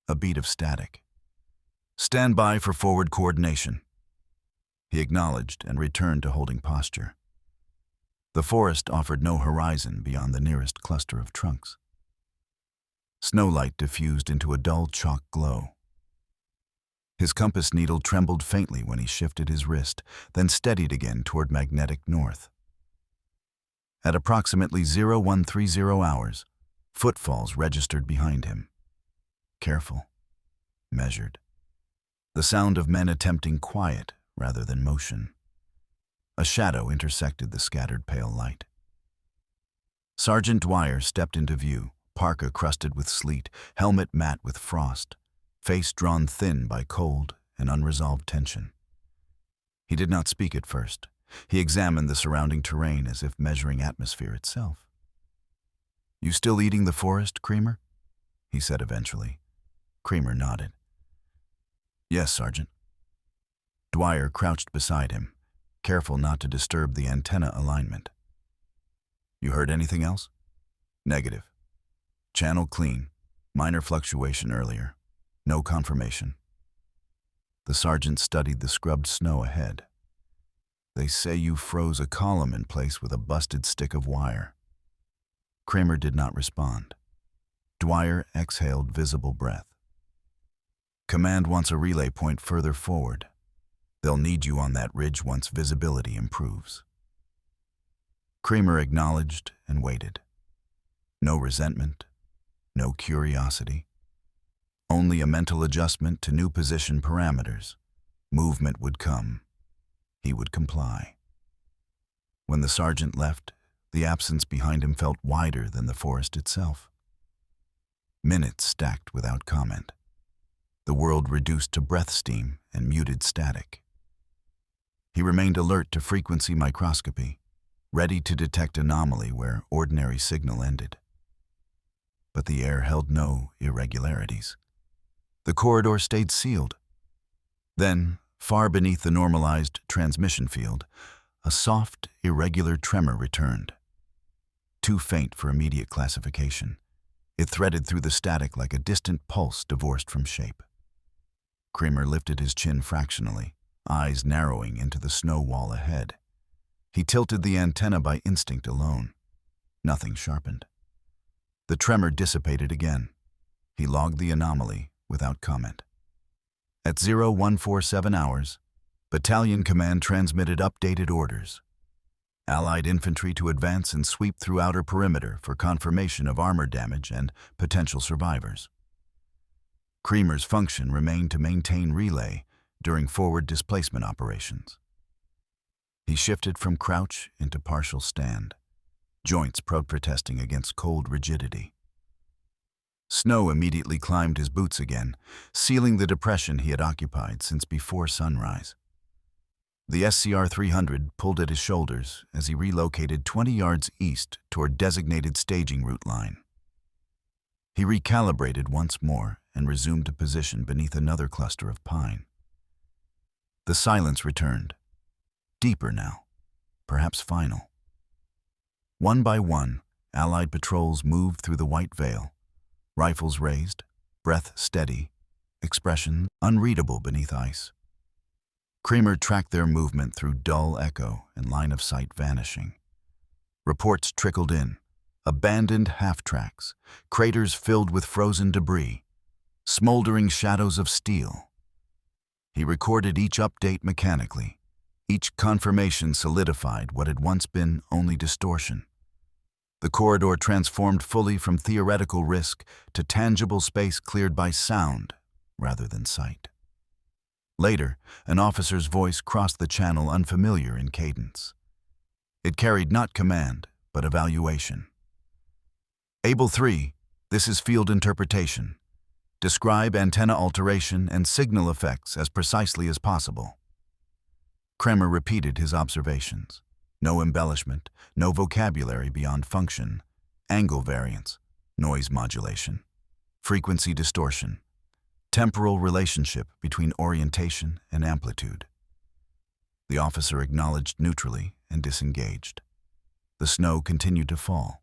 A beat of static. Stand by for forward coordination. He acknowledged and returned to holding posture. The forest offered no horizon beyond the nearest cluster of trunks. Snowlight diffused into a dull chalk glow. His compass needle trembled faintly when he shifted his wrist, then steadied again toward magnetic north. At approximately 0130 hours, footfalls registered behind him. Careful, measured. The sound of men attempting quiet rather than motion. A shadow intersected the scattered pale light. Sergeant Dwyer stepped into view, parka crusted with sleet, helmet matte with frost, face drawn thin by cold and unresolved tension. He did not speak at first. He examined the surrounding terrain as if measuring atmosphere itself. "You still eating the forest, Kremer?" he said eventually. Kremer nodded. "Yes, Sergeant." Dwyer crouched beside him, careful not to disturb the antenna alignment. "You heard anything else?" "Negative. Channel clean. Minor fluctuation earlier. No confirmation." The sergeant studied the scrubbed snow ahead. "They say you froze a column in place with a busted stick of wire." Kremer did not respond. Dwyer exhaled visible breath. "Command wants a relay point further forward. They'll need you on that ridge once visibility improves." Kremer acknowledged and waited. No resentment, no curiosity. Only a mental adjustment to new position parameters. Movement would come. He would comply. When the sergeant left, the absence behind him felt wider than the forest itself. Minutes stacked without comment. The world reduced to breath steam and muted static. He remained alert to frequency microscopy, ready to detect anomaly where ordinary signal ended. But the air held no irregularities. The corridor stayed sealed. Then, far beneath the normalized transmission field, a soft, irregular tremor returned. Too faint for immediate classification, it threaded through the static like a distant pulse divorced from shape. Kremer lifted his chin fractionally, eyes narrowing into the snow wall ahead. He tilted the antenna by instinct alone. Nothing sharpened. The tremor dissipated again. He logged the anomaly without comment. At 0147 hours, Battalion Command transmitted updated orders. Allied infantry to advance and sweep through outer perimeter for confirmation of armor damage and potential survivors. Kremer's function remained to maintain relay during forward displacement operations. He shifted from crouch into partial stand, joints protesting against cold rigidity. Snow immediately climbed his boots again, sealing the depression he had occupied since before sunrise. The SCR-300 pulled at his shoulders as he relocated 20 yards east toward designated staging route line. He recalibrated once more and resumed a position beneath another cluster of pine. The silence returned, deeper now, perhaps final. One by one, Allied patrols moved through the white veil, rifles raised, breath steady, expression unreadable beneath ice. Kremer tracked their movement through dull echo and line of sight vanishing. Reports trickled in, abandoned half-tracks, craters filled with frozen debris, smoldering shadows of steel. He recorded each update mechanically. Each confirmation solidified what had once been only distortion. The corridor transformed fully from theoretical risk to tangible space cleared by sound rather than sight. Later, an officer's voice crossed the channel unfamiliar in cadence. It carried not command, but evaluation. Able 3, this is field interpretation. Describe antenna alteration and signal effects as precisely as possible. Kremer repeated his observations. No embellishment, no vocabulary beyond function, angle variance, noise modulation. frequency distortion, temporal relationship between orientation and amplitude. The officer acknowledged neutrally and disengaged. The snow continued to fall.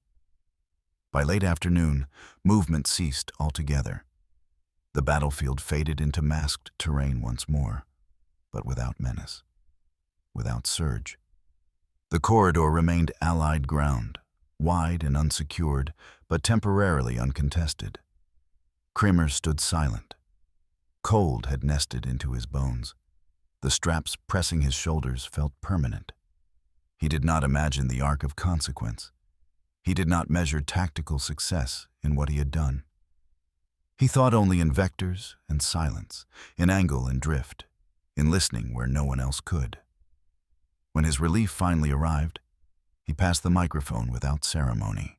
By late afternoon, movement ceased altogether. The battlefield faded into masked terrain once more, but without menace, without surge. The corridor remained Allied ground, wide and unsecured, but temporarily uncontested. Kremer stood silent. Cold had nested into his bones. The straps pressing his shoulders felt permanent. He did not imagine the arc of consequence. He did not measure tactical success in what he had done. He thought only in vectors and silence, in angle and drift, in listening where no one else could. When his relief finally arrived, he passed the microphone without ceremony.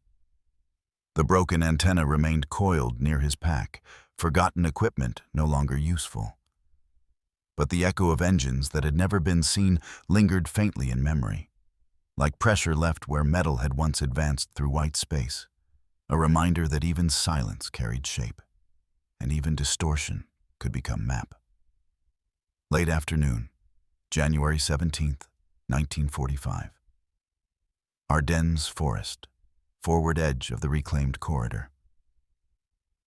The broken antenna remained coiled near his pack, forgotten equipment no longer useful. But the echo of engines that had never been seen lingered faintly in memory, like pressure left where metal had once advanced through white space, a reminder that even silence carried shape, and even distortion could become map. Late afternoon, January 17th, 1945. Ardennes Forest, forward edge of the reclaimed corridor.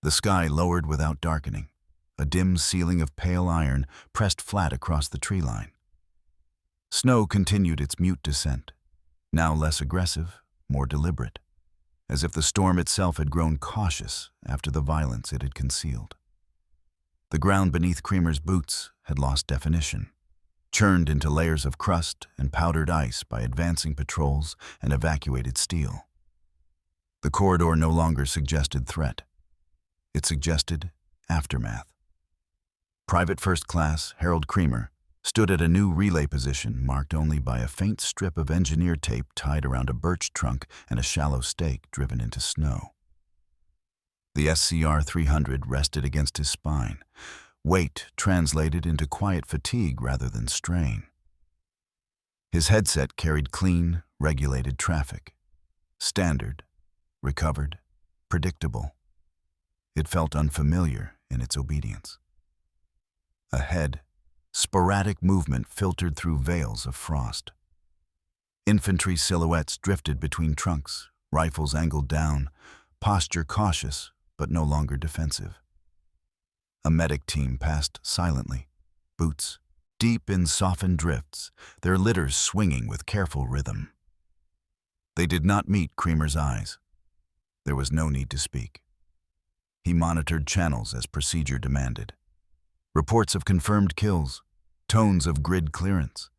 The sky lowered without darkening, a dim ceiling of pale iron pressed flat across the tree line. Snow continued its mute descent, now less aggressive, more deliberate, as if the storm itself had grown cautious after the violence it had concealed. The ground beneath Kremer's boots had lost definition, churned into layers of crust and powdered ice by advancing patrols and evacuated steel. The corridor no longer suggested threat. It suggested aftermath. Private First Class Harold Kremer stood at a new relay position marked only by a faint strip of engineer tape tied around a birch trunk and a shallow stake driven into snow. The SCR-300 rested against his spine, weight translated into quiet fatigue rather than strain. His headset carried clean, regulated traffic. Standard, recovered, predictable. It felt unfamiliar in its obedience. Ahead, sporadic movement filtered through veils of frost. Infantry silhouettes drifted between trunks, rifles angled down, posture cautious but no longer defensive. A medic team passed silently, boots deep in softened drifts, their litters swinging with careful rhythm. They did not meet Kremer's eyes. There was no need to speak. He monitored channels as procedure demanded. Reports of confirmed kills, tones of grid clearance,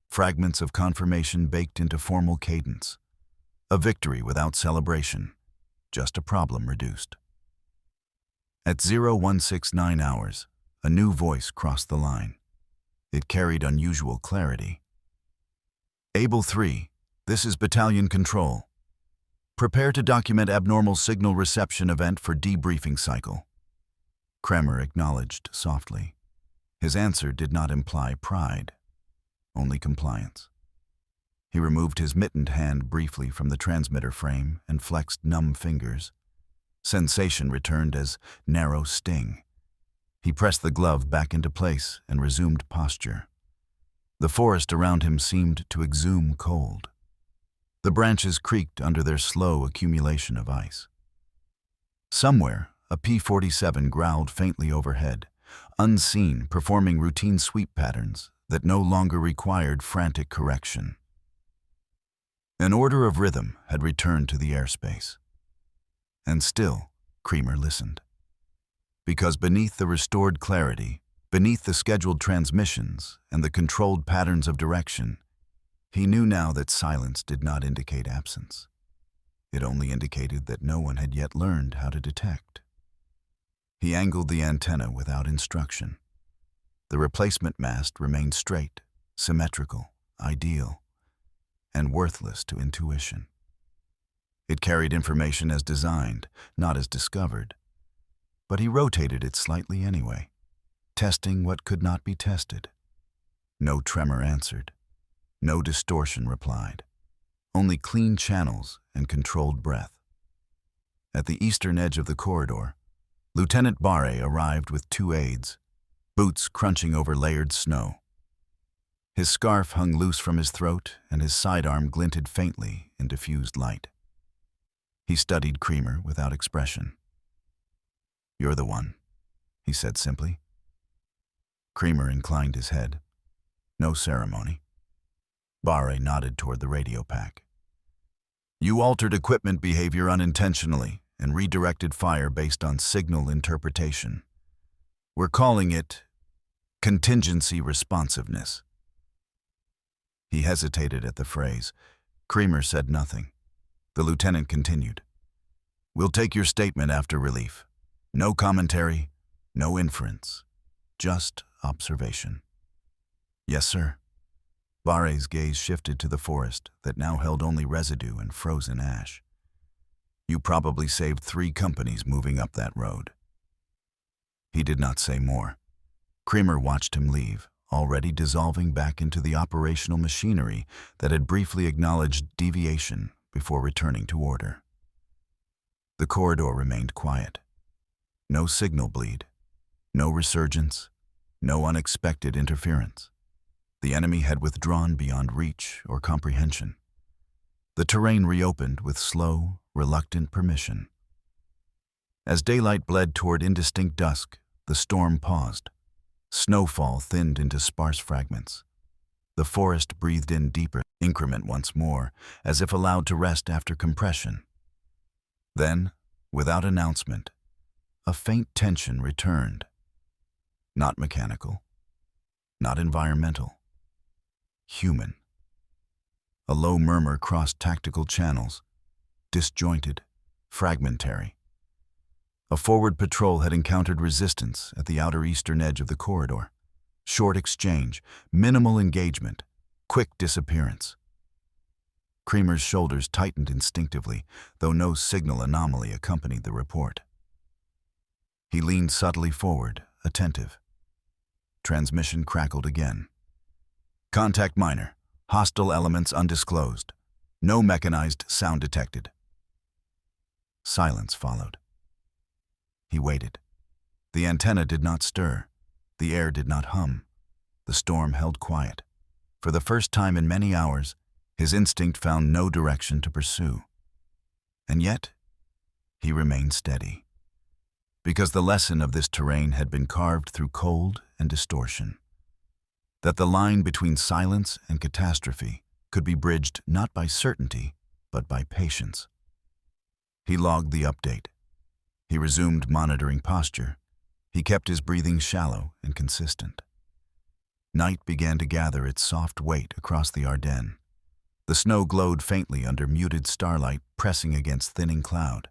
fragments of confirmation baked into formal cadence. A victory without celebration, just a problem reduced. At 0169 hours, a new voice crossed the line. It carried unusual clarity. Able 3, this is Battalion Control. Prepare to document abnormal signal reception event for debriefing cycle. Kremer acknowledged softly. His answer did not imply pride, only compliance. He removed his mittened hand briefly from the transmitter frame and flexed numb fingers. Sensation returned as narrow sting. He pressed the glove back into place and resumed posture. The forest around him seemed to exhume cold. The branches creaked under their slow accumulation of ice. Somewhere, a P-47 growled faintly overhead, unseen, performing routine sweep patterns that no longer required frantic correction. An order of rhythm had returned to the airspace. And still, Kremer listened. Because beneath the restored clarity, beneath the scheduled transmissions and the controlled patterns of direction, he knew now that silence did not indicate absence. It only indicated that no one had yet learned how to detect. He angled the antenna without instruction. The replacement mast remained straight, symmetrical, ideal, and worthless to intuition. It carried information as designed, not as discovered. But he rotated it slightly anyway, testing what could not be tested. No tremor answered. No distortion replied. Only clean channels and controlled breath. At the eastern edge of the corridor, Lieutenant Barre arrived with 2 aides, boots crunching over layered snow. His scarf hung loose from his throat, and his sidearm glinted faintly in diffused light. He studied Kremer without expression. "You're the one," he said simply. Kremer inclined his head. No ceremony. Barre nodded toward the radio pack. "You altered equipment behavior unintentionally and redirected fire based on signal interpretation. We're calling it contingency responsiveness." He hesitated at the phrase. Kremer said nothing. The lieutenant continued. "We'll take your statement after relief. No commentary, no inference, just observation." "Yes, sir." Barre's gaze shifted to the forest that now held only residue and frozen ash. "You probably saved 3 companies moving up that road." He did not say more. Kremer watched him leave, already dissolving back into the operational machinery that had briefly acknowledged deviation before returning to order. The corridor remained quiet. No signal bleed, no resurgence, no unexpected interference. The enemy had withdrawn beyond reach or comprehension. The terrain reopened with slow, reluctant permission. As daylight bled toward indistinct dusk, the storm paused. Snowfall thinned into sparse fragments. The forest breathed in deeper increment once more, as if allowed to rest after compression. Then, without announcement, a faint tension returned. Not mechanical, not environmental, human. A low murmur crossed tactical channels, disjointed, fragmentary. A forward patrol had encountered resistance at the outer eastern edge of the corridor. Short exchange, minimal engagement, quick disappearance. Kremer's shoulders tightened instinctively, though no signal anomaly accompanied the report. He leaned subtly forward, attentive. Transmission crackled again. "Contact minor. Hostile elements undisclosed. No mechanized sound detected." Silence followed. He waited. The antenna did not stir. The air did not hum. The storm held quiet. For the first time in many hours, his instinct found no direction to pursue. And yet, he remained steady. Because the lesson of this terrain had been carved through cold and distortion. That the line between silence and catastrophe could be bridged not by certainty, but by patience. He logged the update. He resumed monitoring posture. He kept his breathing shallow and consistent. Night began to gather its soft weight across the Ardennes. The snow glowed faintly under muted starlight pressing against thinning cloud.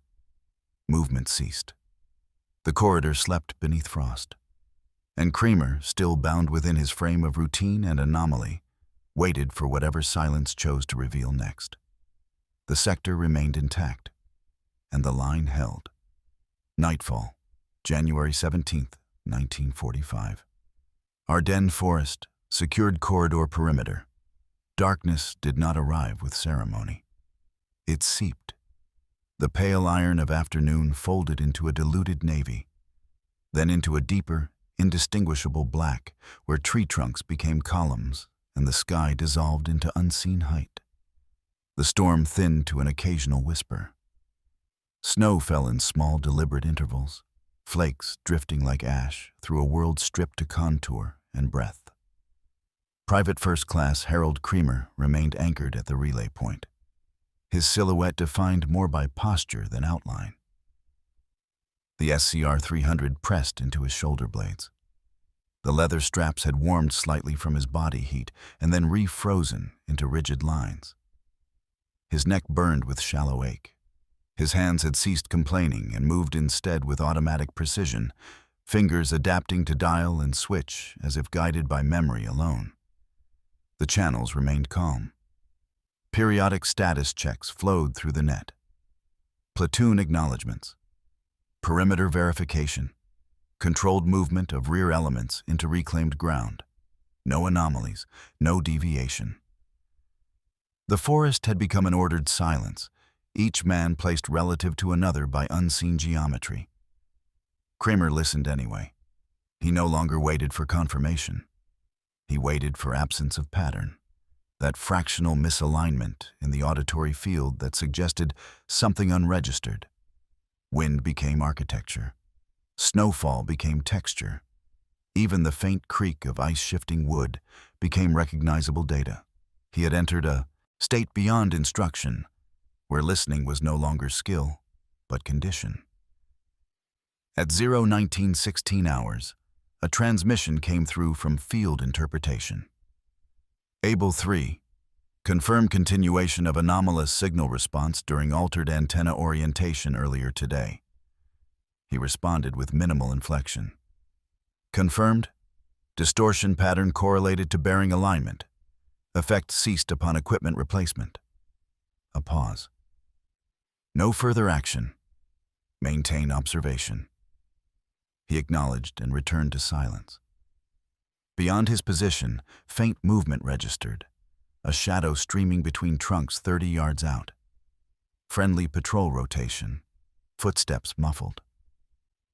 Movement ceased. The corridor slept beneath frost. And Kremer, still bound within his frame of routine and anomaly, waited for whatever silence chose to reveal next. The sector remained intact, and the line held. Nightfall, January 17th, 1945. Ardennes Forest, secured corridor perimeter. Darkness did not arrive with ceremony. It seeped. The pale iron of afternoon folded into a diluted navy, then into a deeper, indistinguishable black, where tree trunks became columns and the sky dissolved into unseen height. The storm thinned to an occasional whisper. Snow fell in small, deliberate intervals, flakes drifting like ash through a world stripped to contour and breath. Private First Class Harold Kremer remained anchored at the relay point, his silhouette defined more by posture than outline. The SCR 300 pressed into his shoulder blades. The leather straps had warmed slightly from his body heat and then refrozen into rigid lines. His neck burned with shallow ache. His hands had ceased complaining and moved instead with automatic precision, fingers adapting to dial and switch as if guided by memory alone. The channels remained calm. Periodic status checks flowed through the net. Platoon acknowledgements. Perimeter verification. Controlled movement of rear elements into reclaimed ground. No anomalies, no deviation. The forest had become an ordered silence, each man placed relative to another by unseen geometry. Kremer listened anyway. He no longer waited for confirmation. He waited for absence of pattern, that fractional misalignment in the auditory field that suggested something unregistered. Wind became architecture. Snowfall became texture. Even the faint creak of ice-shifting wood became recognizable data. He had entered a state beyond instruction, where listening was no longer skill, but condition. At 19:16 hours, a transmission came through from field interpretation. Able 3, confirm continuation of anomalous signal response during altered antenna orientation earlier today. He responded with minimal inflection. Confirmed, distortion pattern correlated to bearing alignment. Effect ceased upon equipment replacement. A pause. No further action. Maintain observation. He acknowledged and returned to silence. Beyond his position, faint movement registered, a shadow streaming between trunks 30 yards out. Friendly patrol rotation, footsteps muffled.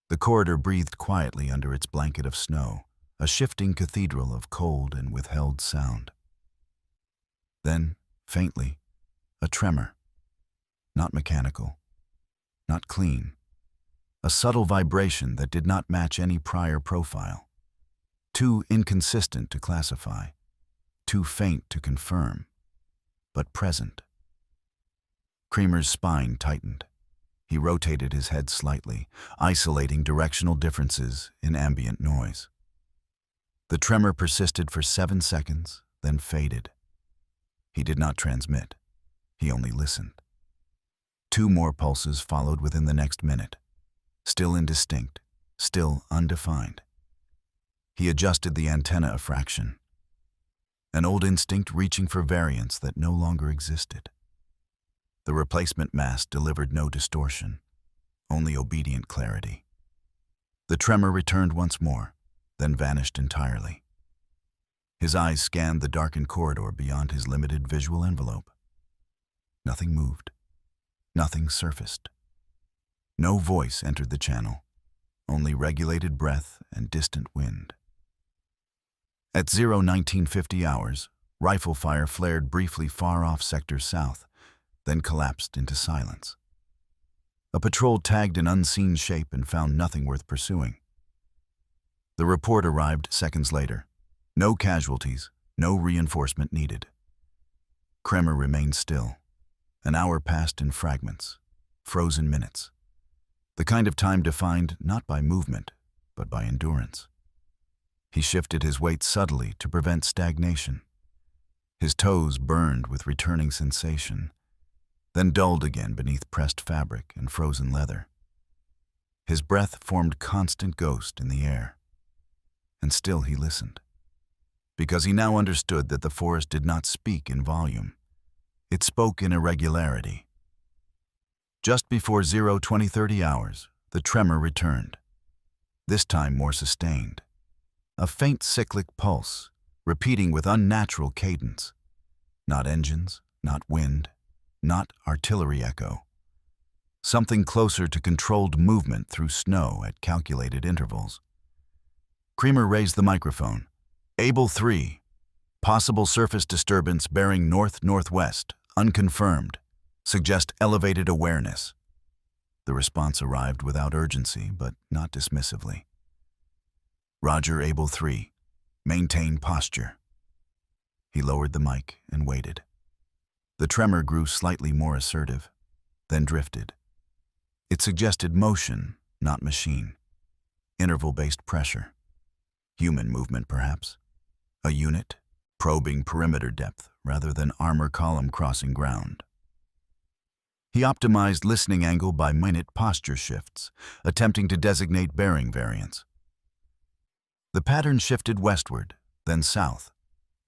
The corridor breathed quietly under its blanket of snow, a shifting cathedral of cold and withheld sound. Then, faintly, a tremor. Not mechanical, not clean. A subtle vibration that did not match any prior profile. Too inconsistent to classify, too faint to confirm, but present. Kremer's spine tightened. He rotated his head slightly, isolating directional differences in ambient noise. The tremor persisted for 7 seconds, then faded. He did not transmit. He only listened. 2 more pulses followed within the next minute. Still indistinct, still undefined. He adjusted the antenna a fraction. An old instinct reaching for variance that no longer existed. The replacement mass delivered no distortion, only obedient clarity. The tremor returned once more, then vanished entirely. His eyes scanned the darkened corridor beyond his limited visual envelope. Nothing moved. Nothing surfaced. No voice entered the channel, only regulated breath and distant wind. At 19:50 hours, rifle fire flared briefly far off sector south, then collapsed into silence. A patrol tagged an unseen shape and found nothing worth pursuing. The report arrived seconds later. No casualties, no reinforcement needed. Kremer remained still. An hour passed in fragments, frozen minutes. The kind of time defined not by movement, but by endurance. He shifted his weight subtly to prevent stagnation. His toes burned with returning sensation, then dulled again beneath pressed fabric and frozen leather. His breath formed constant ghost in the air. And still he listened, because he now understood that the forest did not speak in volume. It spoke in irregularity. Just before 20:30 hours, the tremor returned, this time more sustained. A faint cyclic pulse, repeating with unnatural cadence. Not engines, not wind, not artillery echo. Something closer to controlled movement through snow at calculated intervals. Kremer raised the microphone. Able 3. Possible surface disturbance bearing north-northwest, unconfirmed. Suggest elevated awareness. The response arrived without urgency, but not dismissively. Roger, Able 3. Maintain posture. He lowered the mic and waited. The tremor grew slightly more assertive, then drifted. It suggested motion, not machine. Interval-based pressure. Human movement, perhaps. A unit, probing perimeter depth rather than armor column crossing ground. He optimized listening angle by minute posture shifts, attempting to designate bearing variance. The pattern shifted westward, then south,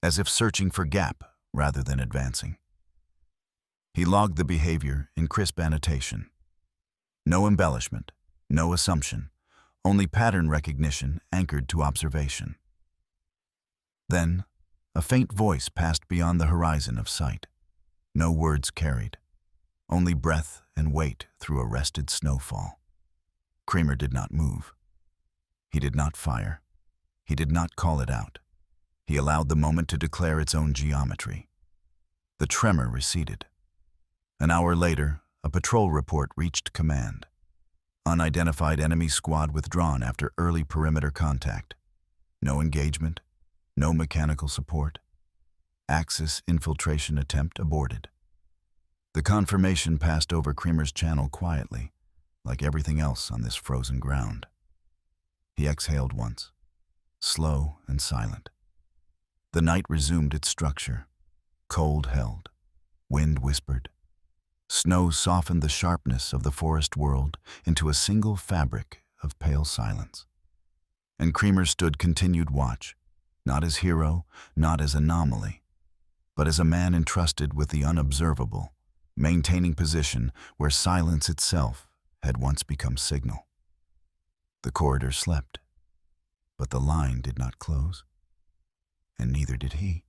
as if searching for gap rather than advancing. He logged the behavior in crisp annotation. No embellishment, no assumption, only pattern recognition anchored to observation. Then, a faint voice passed beyond the horizon of sight. No words carried. Only breath and weight through arrested snowfall. Kremer did not move. He did not fire. He did not call it out. He allowed the moment to declare its own geometry. The tremor receded. An hour later, a patrol report reached command. Unidentified enemy squad withdrawn after early perimeter contact. No engagement, no mechanical support. Axis infiltration attempt aborted. The confirmation passed over Kremer's channel quietly, like everything else on this frozen ground. He exhaled once, slow and silent. The night resumed its structure. Cold held. Wind whispered. Snow softened the sharpness of the forest world into a single fabric of pale silence. And Kremer stood continued watch, not as hero, not as anomaly, but as a man entrusted with the unobservable, maintaining position where silence itself had once become signal. The corridor slept, but the line did not close, and neither did he.